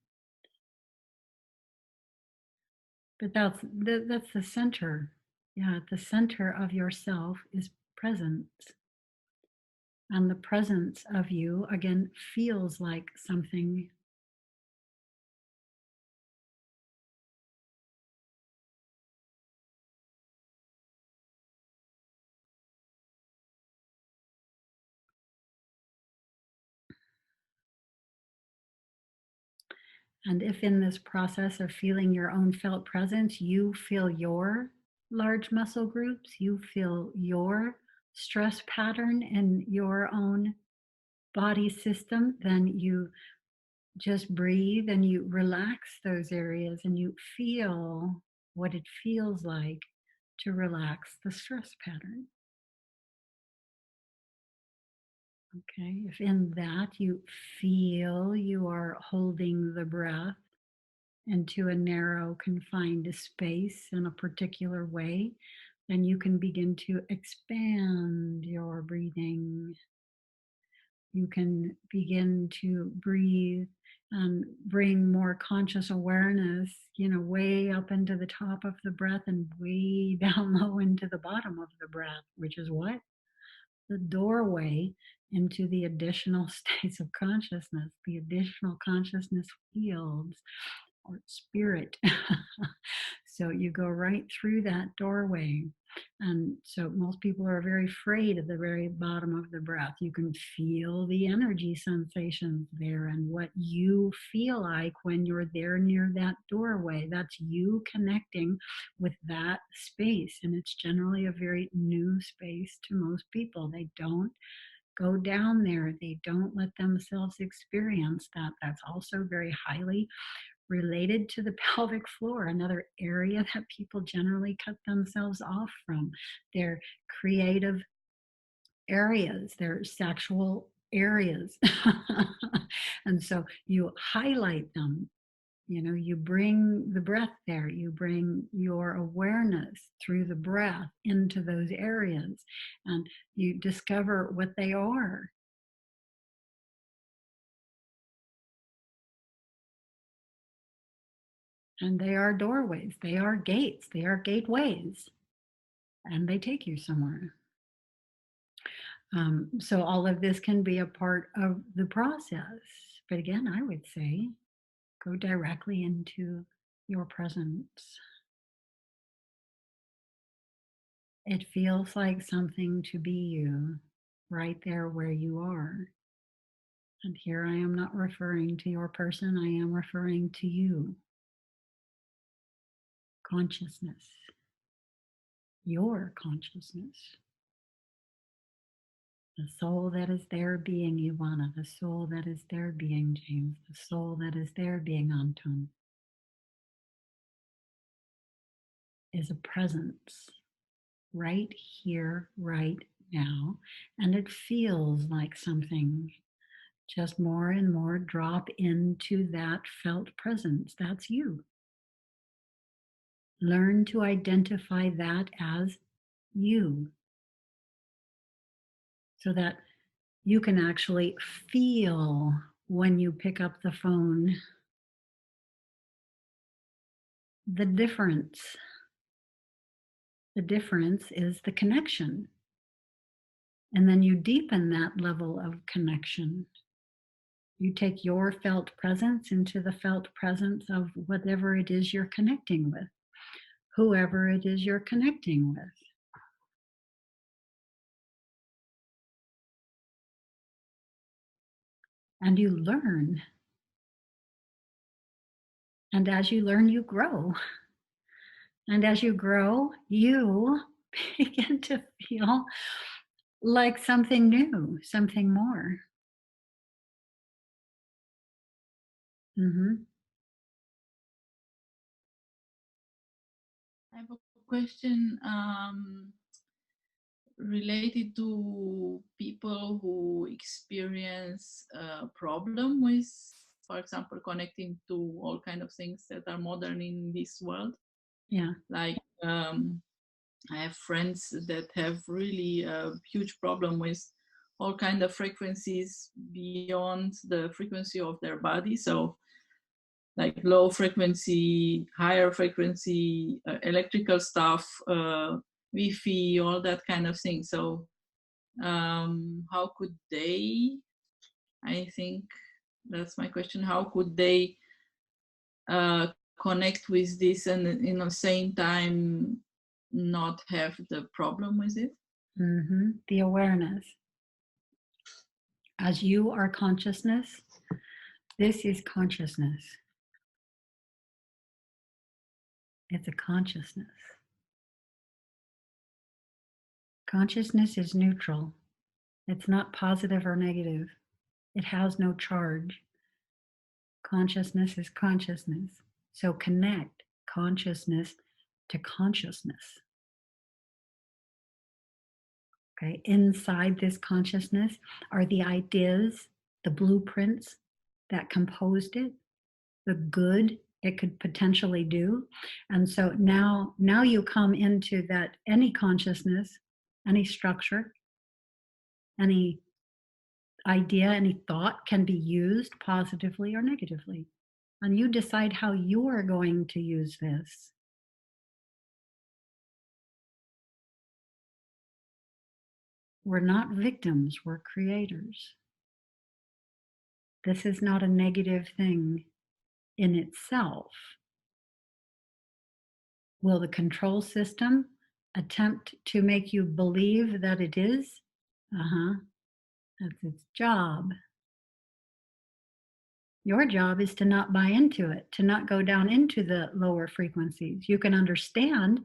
But that's the center. Yeah, at the center of yourself is presence. And the presence of you, again, feels like something. And if in this process of feeling your own felt presence, you feel your large muscle groups, you feel your stress pattern in your own body system, then you just breathe and you relax those areas and you feel what it feels like to relax the stress pattern. Okay, if in that you feel you are holding the breath into a narrow, confined space in a particular way, then you can begin to expand your breathing. You can begin to breathe and bring more conscious awareness, way up into the top of the breath and way down low into the bottom of the breath, which is what? The doorway into the additional states of consciousness, the additional consciousness fields or spirit. So you go right through that doorway. And so most people are very afraid of the very bottom of the breath. You can feel the energy sensations there and what you feel like when you're there near that doorway. That's you connecting with that space. And it's generally a very new space to most people. They don't go down there, they don't let themselves experience that. That's also very highly related to the pelvic floor, another area that people generally cut themselves off from. Their creative areas, their sexual areas. And so you highlight them. You bring the breath there, you bring your awareness through the breath into those areas, and you discover what they are. And they are doorways, they are gates, they are gateways, and they take you somewhere. So all of this can be a part of the process. But again, I would say go directly into your presence. It feels like something to be you right there where you are. And here I am not referring to your person, I am referring to you. Consciousness. Your consciousness. The soul that is there being Ivana, the soul that is there being James, the soul that is there being Anton, is a presence right here, right now. And it feels like something. Just more and more drop into that felt presence. That's you. Learn to identify that as you so that you can actually feel when you pick up the phone the difference. The difference is the connection. And then you deepen that level of connection. You take your felt presence into the felt presence of whatever it is you're connecting with, whoever it is you're connecting with. And you learn. And as you learn, you grow. And as you grow, you begin to feel like something new, something more. Mm-hmm. I have a question related to people who experience a problem with, for example, connecting to all kind of things that are modern in this world. Yeah. Like I have friends that have really a huge problem with all kind of frequencies beyond the frequency of their body. So like low frequency, higher frequency, electrical stuff, Wi-Fi, all that kind of thing. So how could they, I think that's my question, how could they connect with this and in the same time not have the problem with it? Mm-hmm. The awareness. As you are consciousness, this is consciousness. It's a consciousness. Consciousness is neutral. It's not positive or negative. It has no charge. Consciousness is consciousness. So connect consciousness to consciousness. Okay, inside this consciousness are the ideas, the blueprints that composed it, the good it could potentially do. And so now you come into that any consciousness, any structure, any idea, any thought can be used positively or negatively. And you decide how you are going to use this. We're not victims, we're creators. This is not a negative thing in itself. Will the control system attempt to make you believe that it is? Uh-huh. That's its job. Your job is to not buy into it, to not go down into the lower frequencies. You can understand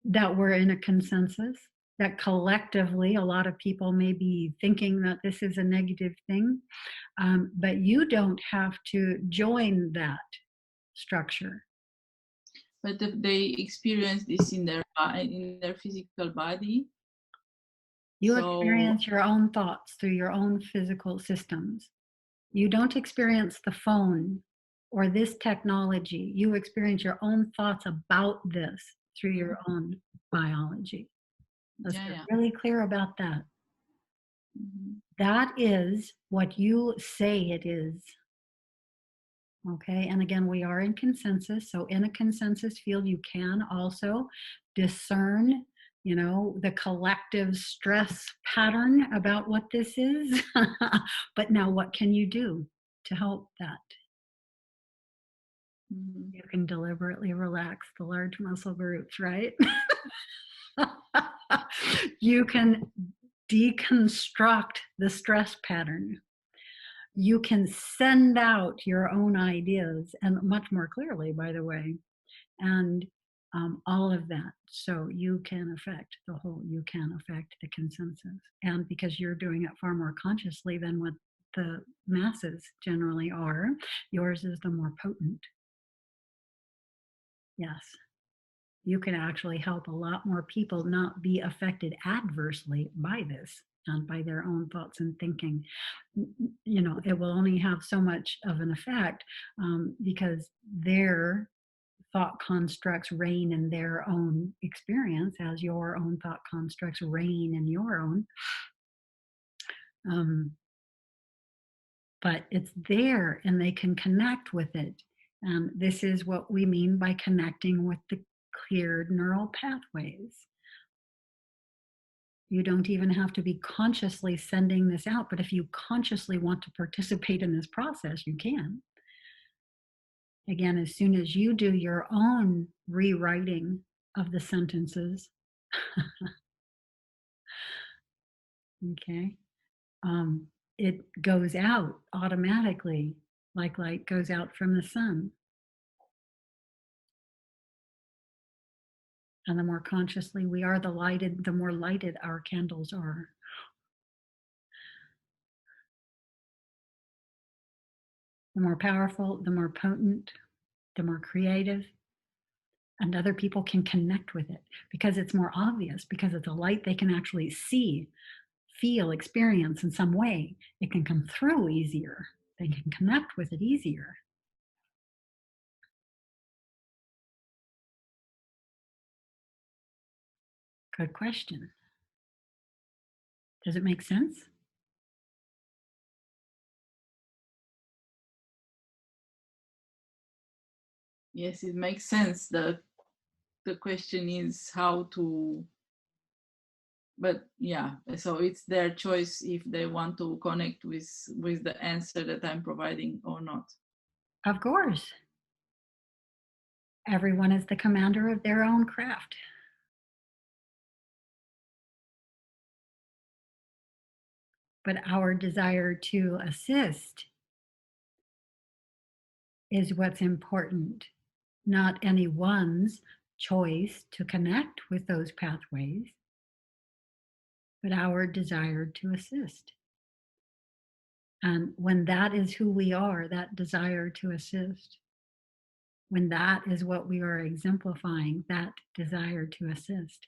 that we're in a consensus, that collectively a lot of people may be thinking that this is a negative thing, but you don't have to join that structure. But if they experience this in their physical body, You so experience your own thoughts through your own physical systems. You don't experience the phone or this technology. You experience your own thoughts about this through your own biology. Let's yeah, get yeah. really clear about that. Mhm. That is what you say it is. Okay, and again, we are in consensus. So, in a consensus field, you can also discern, the collective stress pattern about what this is. But now, what can you do to help that? Mhm. You can deliberately relax the large muscle groups, right? You can deconstruct the stress pattern. You can send out your own ideas, and much more clearly, by the way, and all of that. So you can affect the whole, you can affect the consensus. And because you're doing it far more consciously than what the masses generally are, yours is the more potent. Yes. You can actually help a lot more people not be affected adversely by this and by their own thoughts and thinking. It will only have so much of an effect because their thought constructs reign in their own experience as your own thought constructs reign in your own. Um, but it's there and they can connect with it. And this is what we mean by connecting with the cleared neural pathways. You don't even have to be consciously sending this out, but if you consciously want to participate in this process, you can. Again, as soon as you do your own rewriting of the sentences, okay, it goes out automatically, like light goes out from the sun. And the more consciously we are the more lighted our candles are. The more powerful, the more potent, the more creative, and other people can connect with it because it's more obvious, because it's a light they can actually see, feel, experience in some way. It can come through easier. They can connect with it easier. Good question. Does it make sense? Yes, it makes sense. The question is how to, but yeah, so it's their choice if they want to connect with the answer that I'm providing or not. Of course. Everyone is the commander of their own craft. But our desire to assist is what's important, not anyone's choice to connect with those pathways, but our desire to assist. And when that is who we are, that desire to assist, when that is what we are exemplifying, that desire to assist,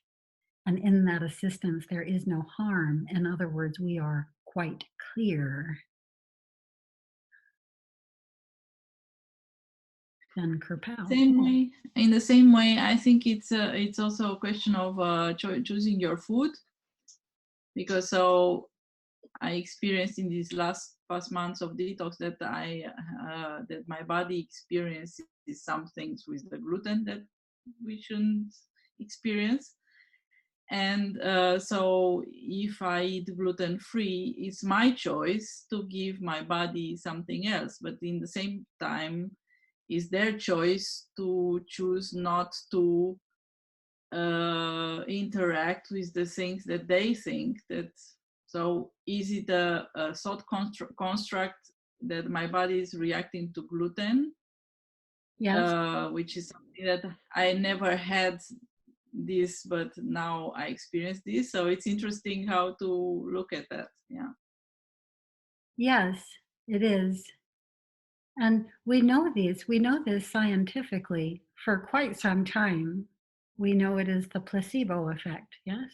And in that assistance, there is no harm. In other words, we are quite clear. Then Kerpow. Same way, in the same way, I think it's also a question of choosing your food, because so I experienced in these past months of detox that that my body experiences some things with the gluten that we shouldn't experience. And so if I eat gluten free, it's my choice to give my body something else. But in the same time, it's their choice to choose not to interact with the things that they think that. So is it a thought construct that my body is reacting to gluten? Yes. Which is something that I never had this, but now I experience this. So it's interesting how to look at that. Yeah. Yes, it is. And we know this scientifically for quite some time. We know it is the placebo effect, yes?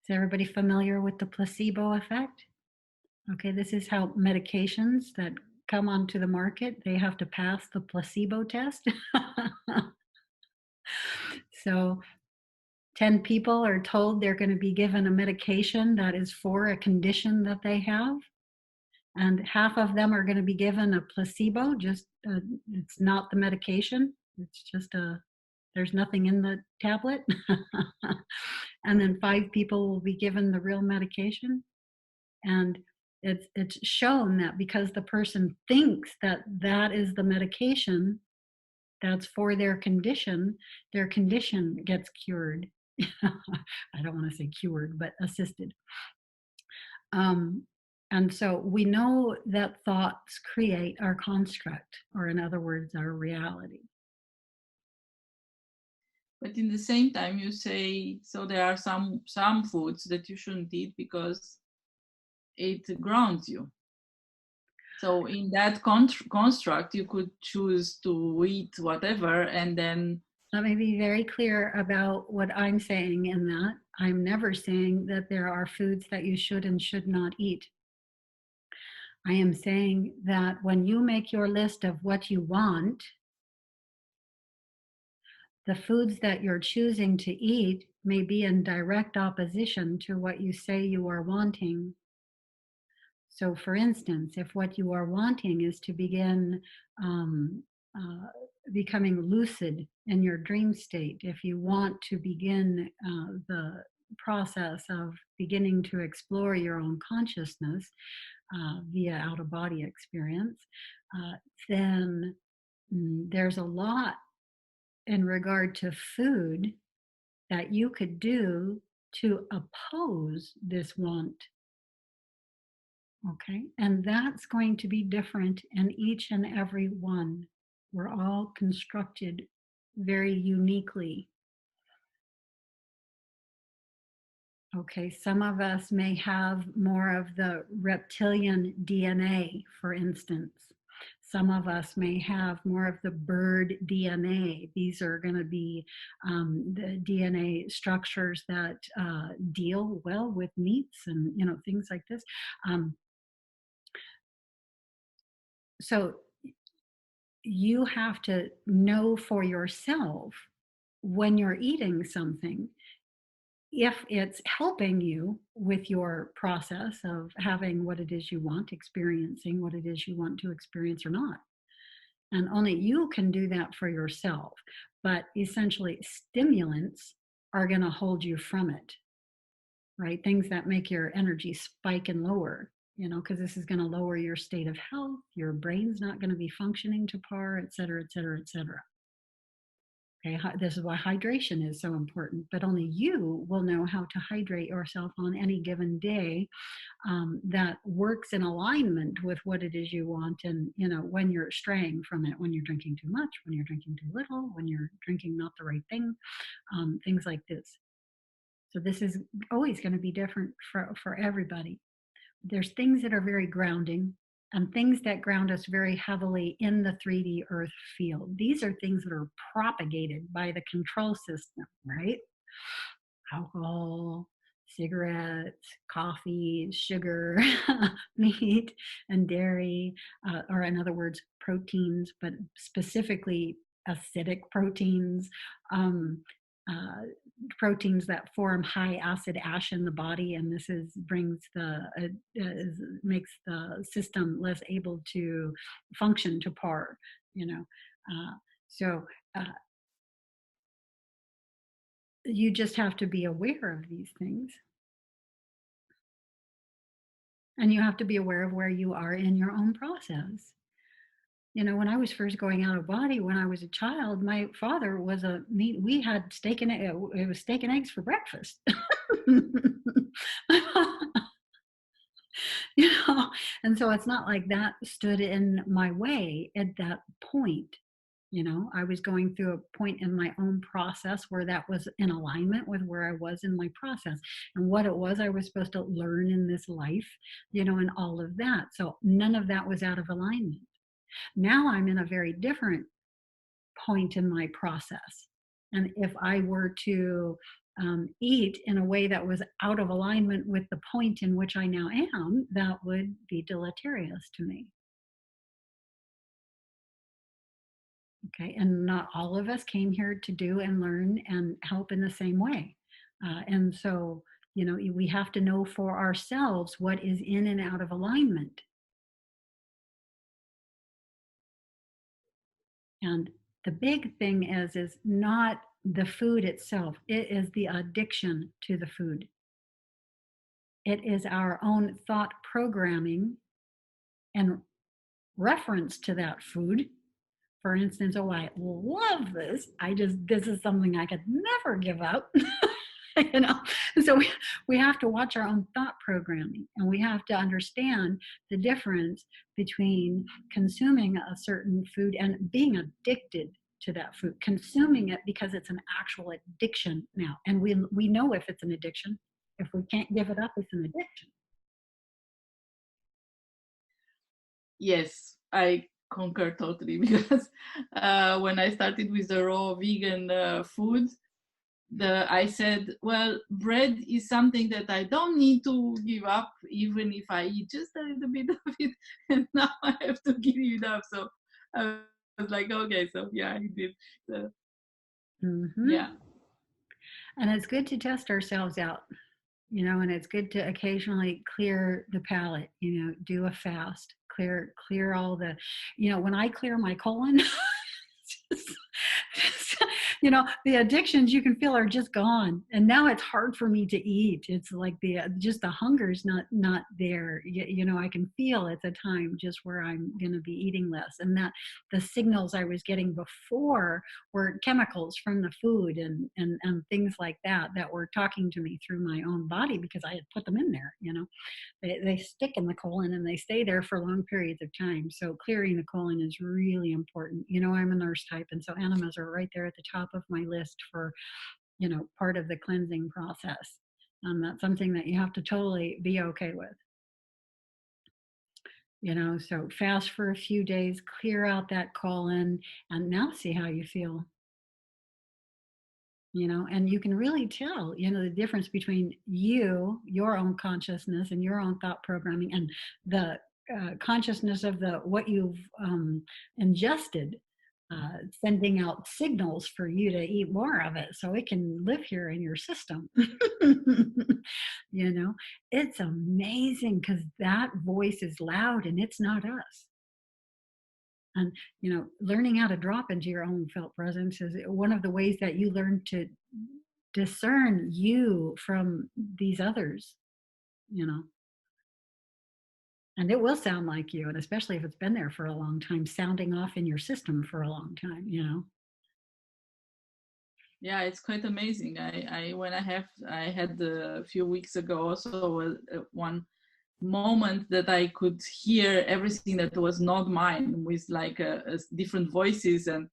Is everybody familiar with the placebo effect? Okay, this is how medications that come onto the market, they have to pass the placebo test. So 10 people are told they're going to be given a medication that is for a condition that they have, and half of them are going to be given a placebo, just it's not the medication, it's just there's nothing in the tablet. And then 5 people will be given the real medication. And it's shown that because the person thinks that that is the medication that's for their condition gets cured. I don't want to say cured, but assisted. And so we know that thoughts create our construct, or in other words, our reality. But in the same time, you say, so there are some foods that you shouldn't eat because it grounds you. So in that construct, you could choose to eat whatever, and then. Let me be very clear about what I'm saying in that. I'm never saying that there are foods that you should and should not eat. I am saying that when you make your list of what you want, the foods that you're choosing to eat may be in direct opposition to what you say you are wanting. So, for instance, if what you are wanting is to begin becoming lucid in your dream state, if you want to begin the process of beginning to explore your own consciousness via out of body experience, then there's a lot in regard to food that you could do to oppose this want. Okay, and that's going to be different in each and every one. We're all constructed very uniquely. Okay, some of us may have more of the reptilian DNA, for instance. Some of us may have more of the bird DNA. These are going to be the DNA structures that deal well with meats and things like this. So you have to know for yourself when you're eating something if it's helping you with your process of having what it is you want, experiencing what it is you want to experience or not. And only you can do that for yourself. But essentially, stimulants are going to hold you from it, right? Things that make your energy spike and lower, because this is going to lower your state of health. Your brain's not going to be functioning to par, et cetera, et cetera, et cetera. Okay, this is why hydration is so important, but only you will know how to hydrate yourself on any given day that works in alignment with what it is you want. And, when you're straying from it, when you're drinking too much, when you're drinking too little, when you're drinking not the right thing, things like this. So this is always going to be different for everybody. There's things that are very grounding. and things that ground us very heavily in the 3D earth field. These are things that are propagated by the control system, right? Alcohol, cigarettes, coffee, sugar, meat, and dairy, or in other words, proteins, but specifically acidic proteins, um, uh, proteins that form high acid ash in the body, and this makes the system less able to function to par. You know, uh, so. You just have to be aware of these things. And you have to be aware of where you are in your own process. You know, when I was first going out of body, when I was a child, my father was we had steak and it was steak and eggs for breakfast. You know, and so it's not like that stood in my way at that point. You know, I was going through a point in my own process where that was in alignment with where I was in my process and what it was I was supposed to learn in this life, you know, and all of that. So none of that was out of alignment. Now I'm in a very different point in my process. And if I were to eat in a way that was out of alignment with the point in which I now am, that would be deleterious to me. Okay, and not all of us came here to do and learn and help in the same way. And so, you know, we have to know for ourselves what is in and out of alignment. And the big thing is not the food itself, it is the addiction to the food. It is our own thought programming and reference to that food. For instance, oh, I love this. This is something I could never give up. You know, so we have to watch our own thought programming, and we have to understand the difference between consuming a certain food and being addicted to that food, consuming it because it's an actual addiction now. And we know if it's an addiction. If we can't give it up, it's an addiction. Yes, I concur totally because when I started with the raw vegan food, I said, well, bread is something that I don't need to give up, even if I eat just a little bit of it, and now I have to give it up. So I was like, okay, so yeah, I did. So, yeah. And it's good to test ourselves out, you know, and it's good to occasionally clear the palate, you know, do a fast, clear all the, you know, when I clear my colon, just, you know, the addictions you can feel are just gone, and now it's hard for me to eat. It's like just the hunger's not there. You know, I can feel it's a time just where I'm going to be eating less, and that the signals I was getting before were chemicals from the food and things like that were talking to me through my own body because I had put them in there. You know, they stick in the colon and they stay there for long periods of time. So clearing the colon is really important. You know, I'm a nurse type, and so enemas are right there at the top of my list for, you know, part of the cleansing process. That's something that you have to totally be okay with. You know, so fast for a few days, clear out that colon, and now see how you feel. You know, and you can really tell, you know, the difference between your own consciousness and your own thought programming, and the consciousness of what you've ingested, sending out signals for you to eat more of it so it can live here in your system. You know, it's amazing because that voice is loud and it's not us. And, you know, learning how to drop into your own felt presence is one of the ways that you learn to discern you from these others, you know. And it will sound like you, and especially if it's been there for a long time, sounding off in your system for a long time, you know. Yeah, it's quite amazing. I had a few weeks ago also one moment that I could hear everything that was not mine with like different voices, and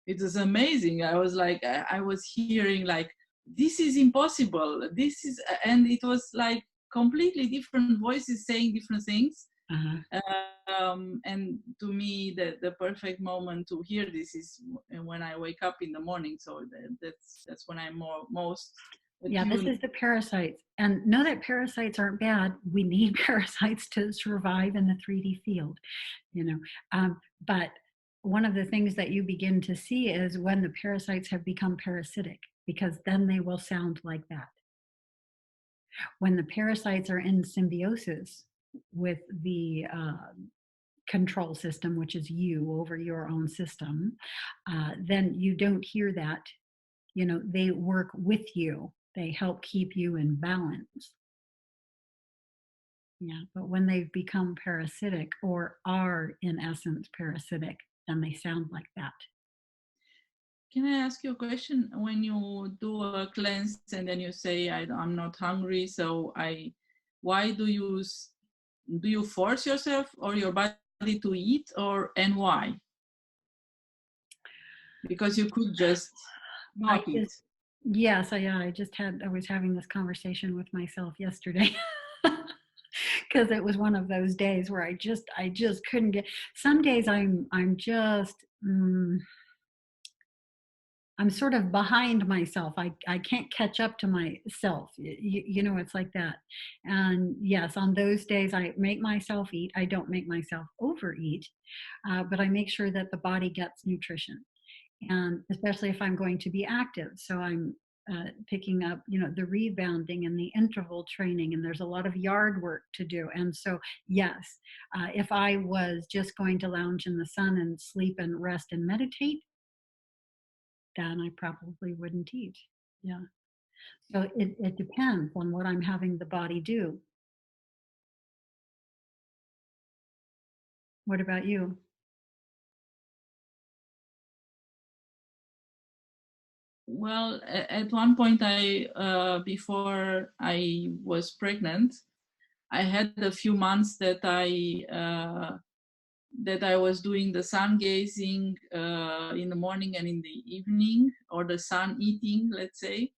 it was amazing. I was like, I was hearing like, this is impossible, this is, and it was like completely different voices saying different things, Uh-huh. And to me, the perfect moment to hear this is when I wake up in the morning. So that's when I'm most Yeah, this attuned. is the parasites. And know that parasites aren't bad. We need parasites to survive in the 3D field, you know. But one of the things that you begin to see is when the parasites have become parasitic, because then they will sound like that. When the parasites are in symbiosis with the control system, which is you over your own system, then you don't hear that. You know, they work with you, they help keep you in balance. Yeah, but when they've become parasitic or are in essence parasitic, then they sound like that. Can I ask you a question? When you do a cleanse and then you say, I'm not hungry, so why do you force yourself or your body to eat, and why? Because you could just I not eat. just, yes, I was having this conversation with myself yesterday. Because it was one of those days where I just couldn't get. Some days I'm just I'm sort of behind myself. I can't catch up to myself. You know, it's like that. And yes, on those days, I make myself eat. I don't make myself overeat, but I make sure that the body gets nutrition. And especially if I'm going to be active. So I'm picking up, you know, the rebounding and the interval training, and there's a lot of yard work to do. And so, yes, if I was just going to lounge in the sun and sleep and rest and meditate, then I probably wouldn't eat. Yeah. So it depends on what I'm having the body do. What about you? Well, at one point, before I was pregnant, I had a few months that I was doing the sun gazing in the morning and in the evening, or the sun eating, let's say.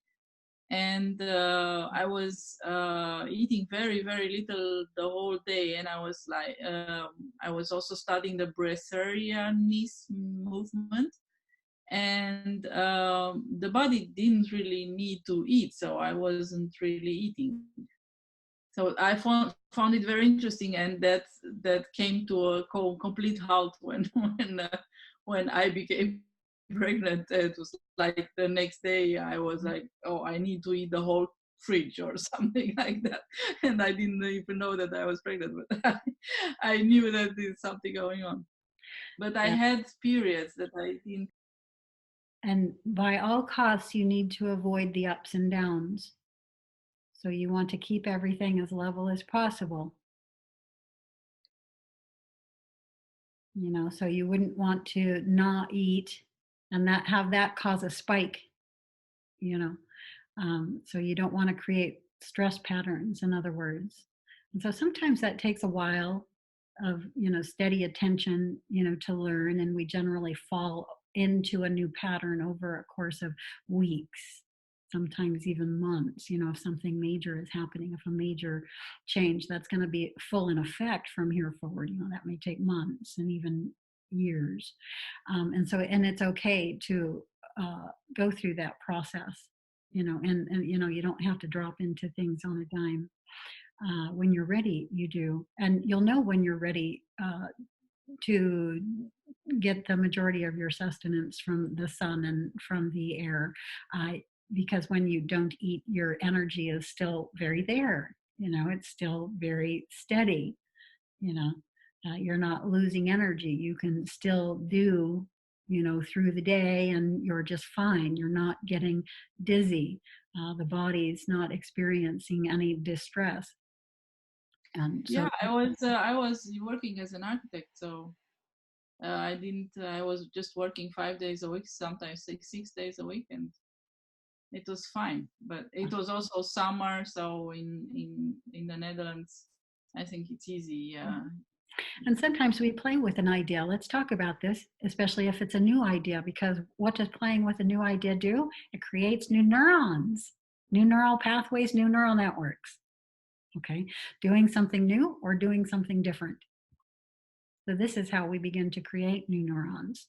And I was eating very, very little the whole day. And I was like, I was also studying the breatharianism movement. And the body didn't really need to eat, so I wasn't really eating. So I found it very interesting, and that came to a complete halt when when I became pregnant. It was like the next day I was like, oh, I need to eat the whole fridge or something like that, and I didn't even know that I was pregnant, but I knew that there's something going on. But I Yeah. had periods that I didn't. And by all costs, you need to avoid the ups and downs. So you want to keep everything as level as possible. You know, so you wouldn't want to not eat and that have that cause a spike, you know. So you don't want to create stress patterns, in other words. And so sometimes that takes a while of, you know, steady attention, you know, to learn, and we generally fall into a new pattern over a course of weeks, sometimes even months. You know, if something major is happening, if a major change that's going to be full in effect from here forward, you know, that may take months and even years. And it's okay to go through that process, you know, and you know, you don't have to drop into things on a dime. When you're ready, you do, and you'll know when you're ready to get the majority of your sustenance from the sun and from the air, because when you don't eat, your energy is still very there. You know, it's still very steady. You know, you're not losing energy. You can still do, you know, through the day, and you're just fine. You're not getting dizzy. The body's not experiencing any distress. And so, Yeah, I was working as an architect, so I didn't. I was just working 5 days a week, sometimes 6 days a week, and it was fine. But it was also summer, so in the Netherlands, I think it's easy. and sometimes we play with an idea. Let's talk about this, especially if it's a new idea, because what does playing with a new idea do? It creates new neurons, new neural pathways, new neural networks. Okay, doing something new or doing something different. So this is how we begin to create new neurons.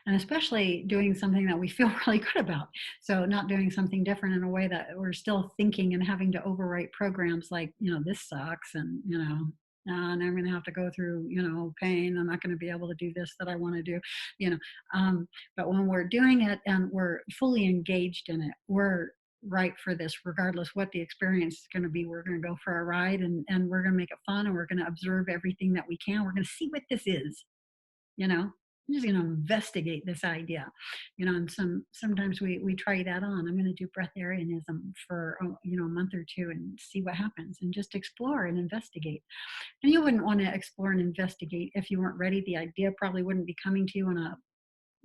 And especially doing something that we feel really good about. So not doing something different in a way that we're still thinking and having to overwrite programs like, this sucks and, and I'm going to have to go through, pain. I'm not going to be able to do this that I want to do, you know. But when we're doing it and we're fully engaged in it, we're right for this, regardless what the experience is going to be. We're going to go for a ride and we're going to make it fun and we're going to observe everything that we can. We're going to see what this is, you know. I'm just going to investigate this idea, and sometimes we try that on. I'm going to do breatharianism for a month or two and see what happens, and just explore and investigate. And you wouldn't want to explore and investigate if you weren't ready. The idea probably wouldn't be coming to you in a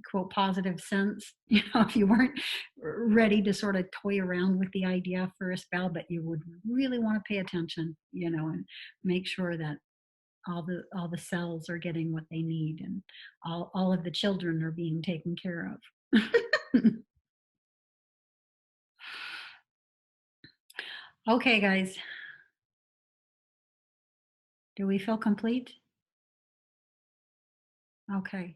quote positive sense, if you weren't ready to sort of toy around with the idea for a spell. But you would really want to pay attention, and make sure that all the cells are getting what they need, and all of the children are being taken care of. Okay, guys, do we feel complete? Okay.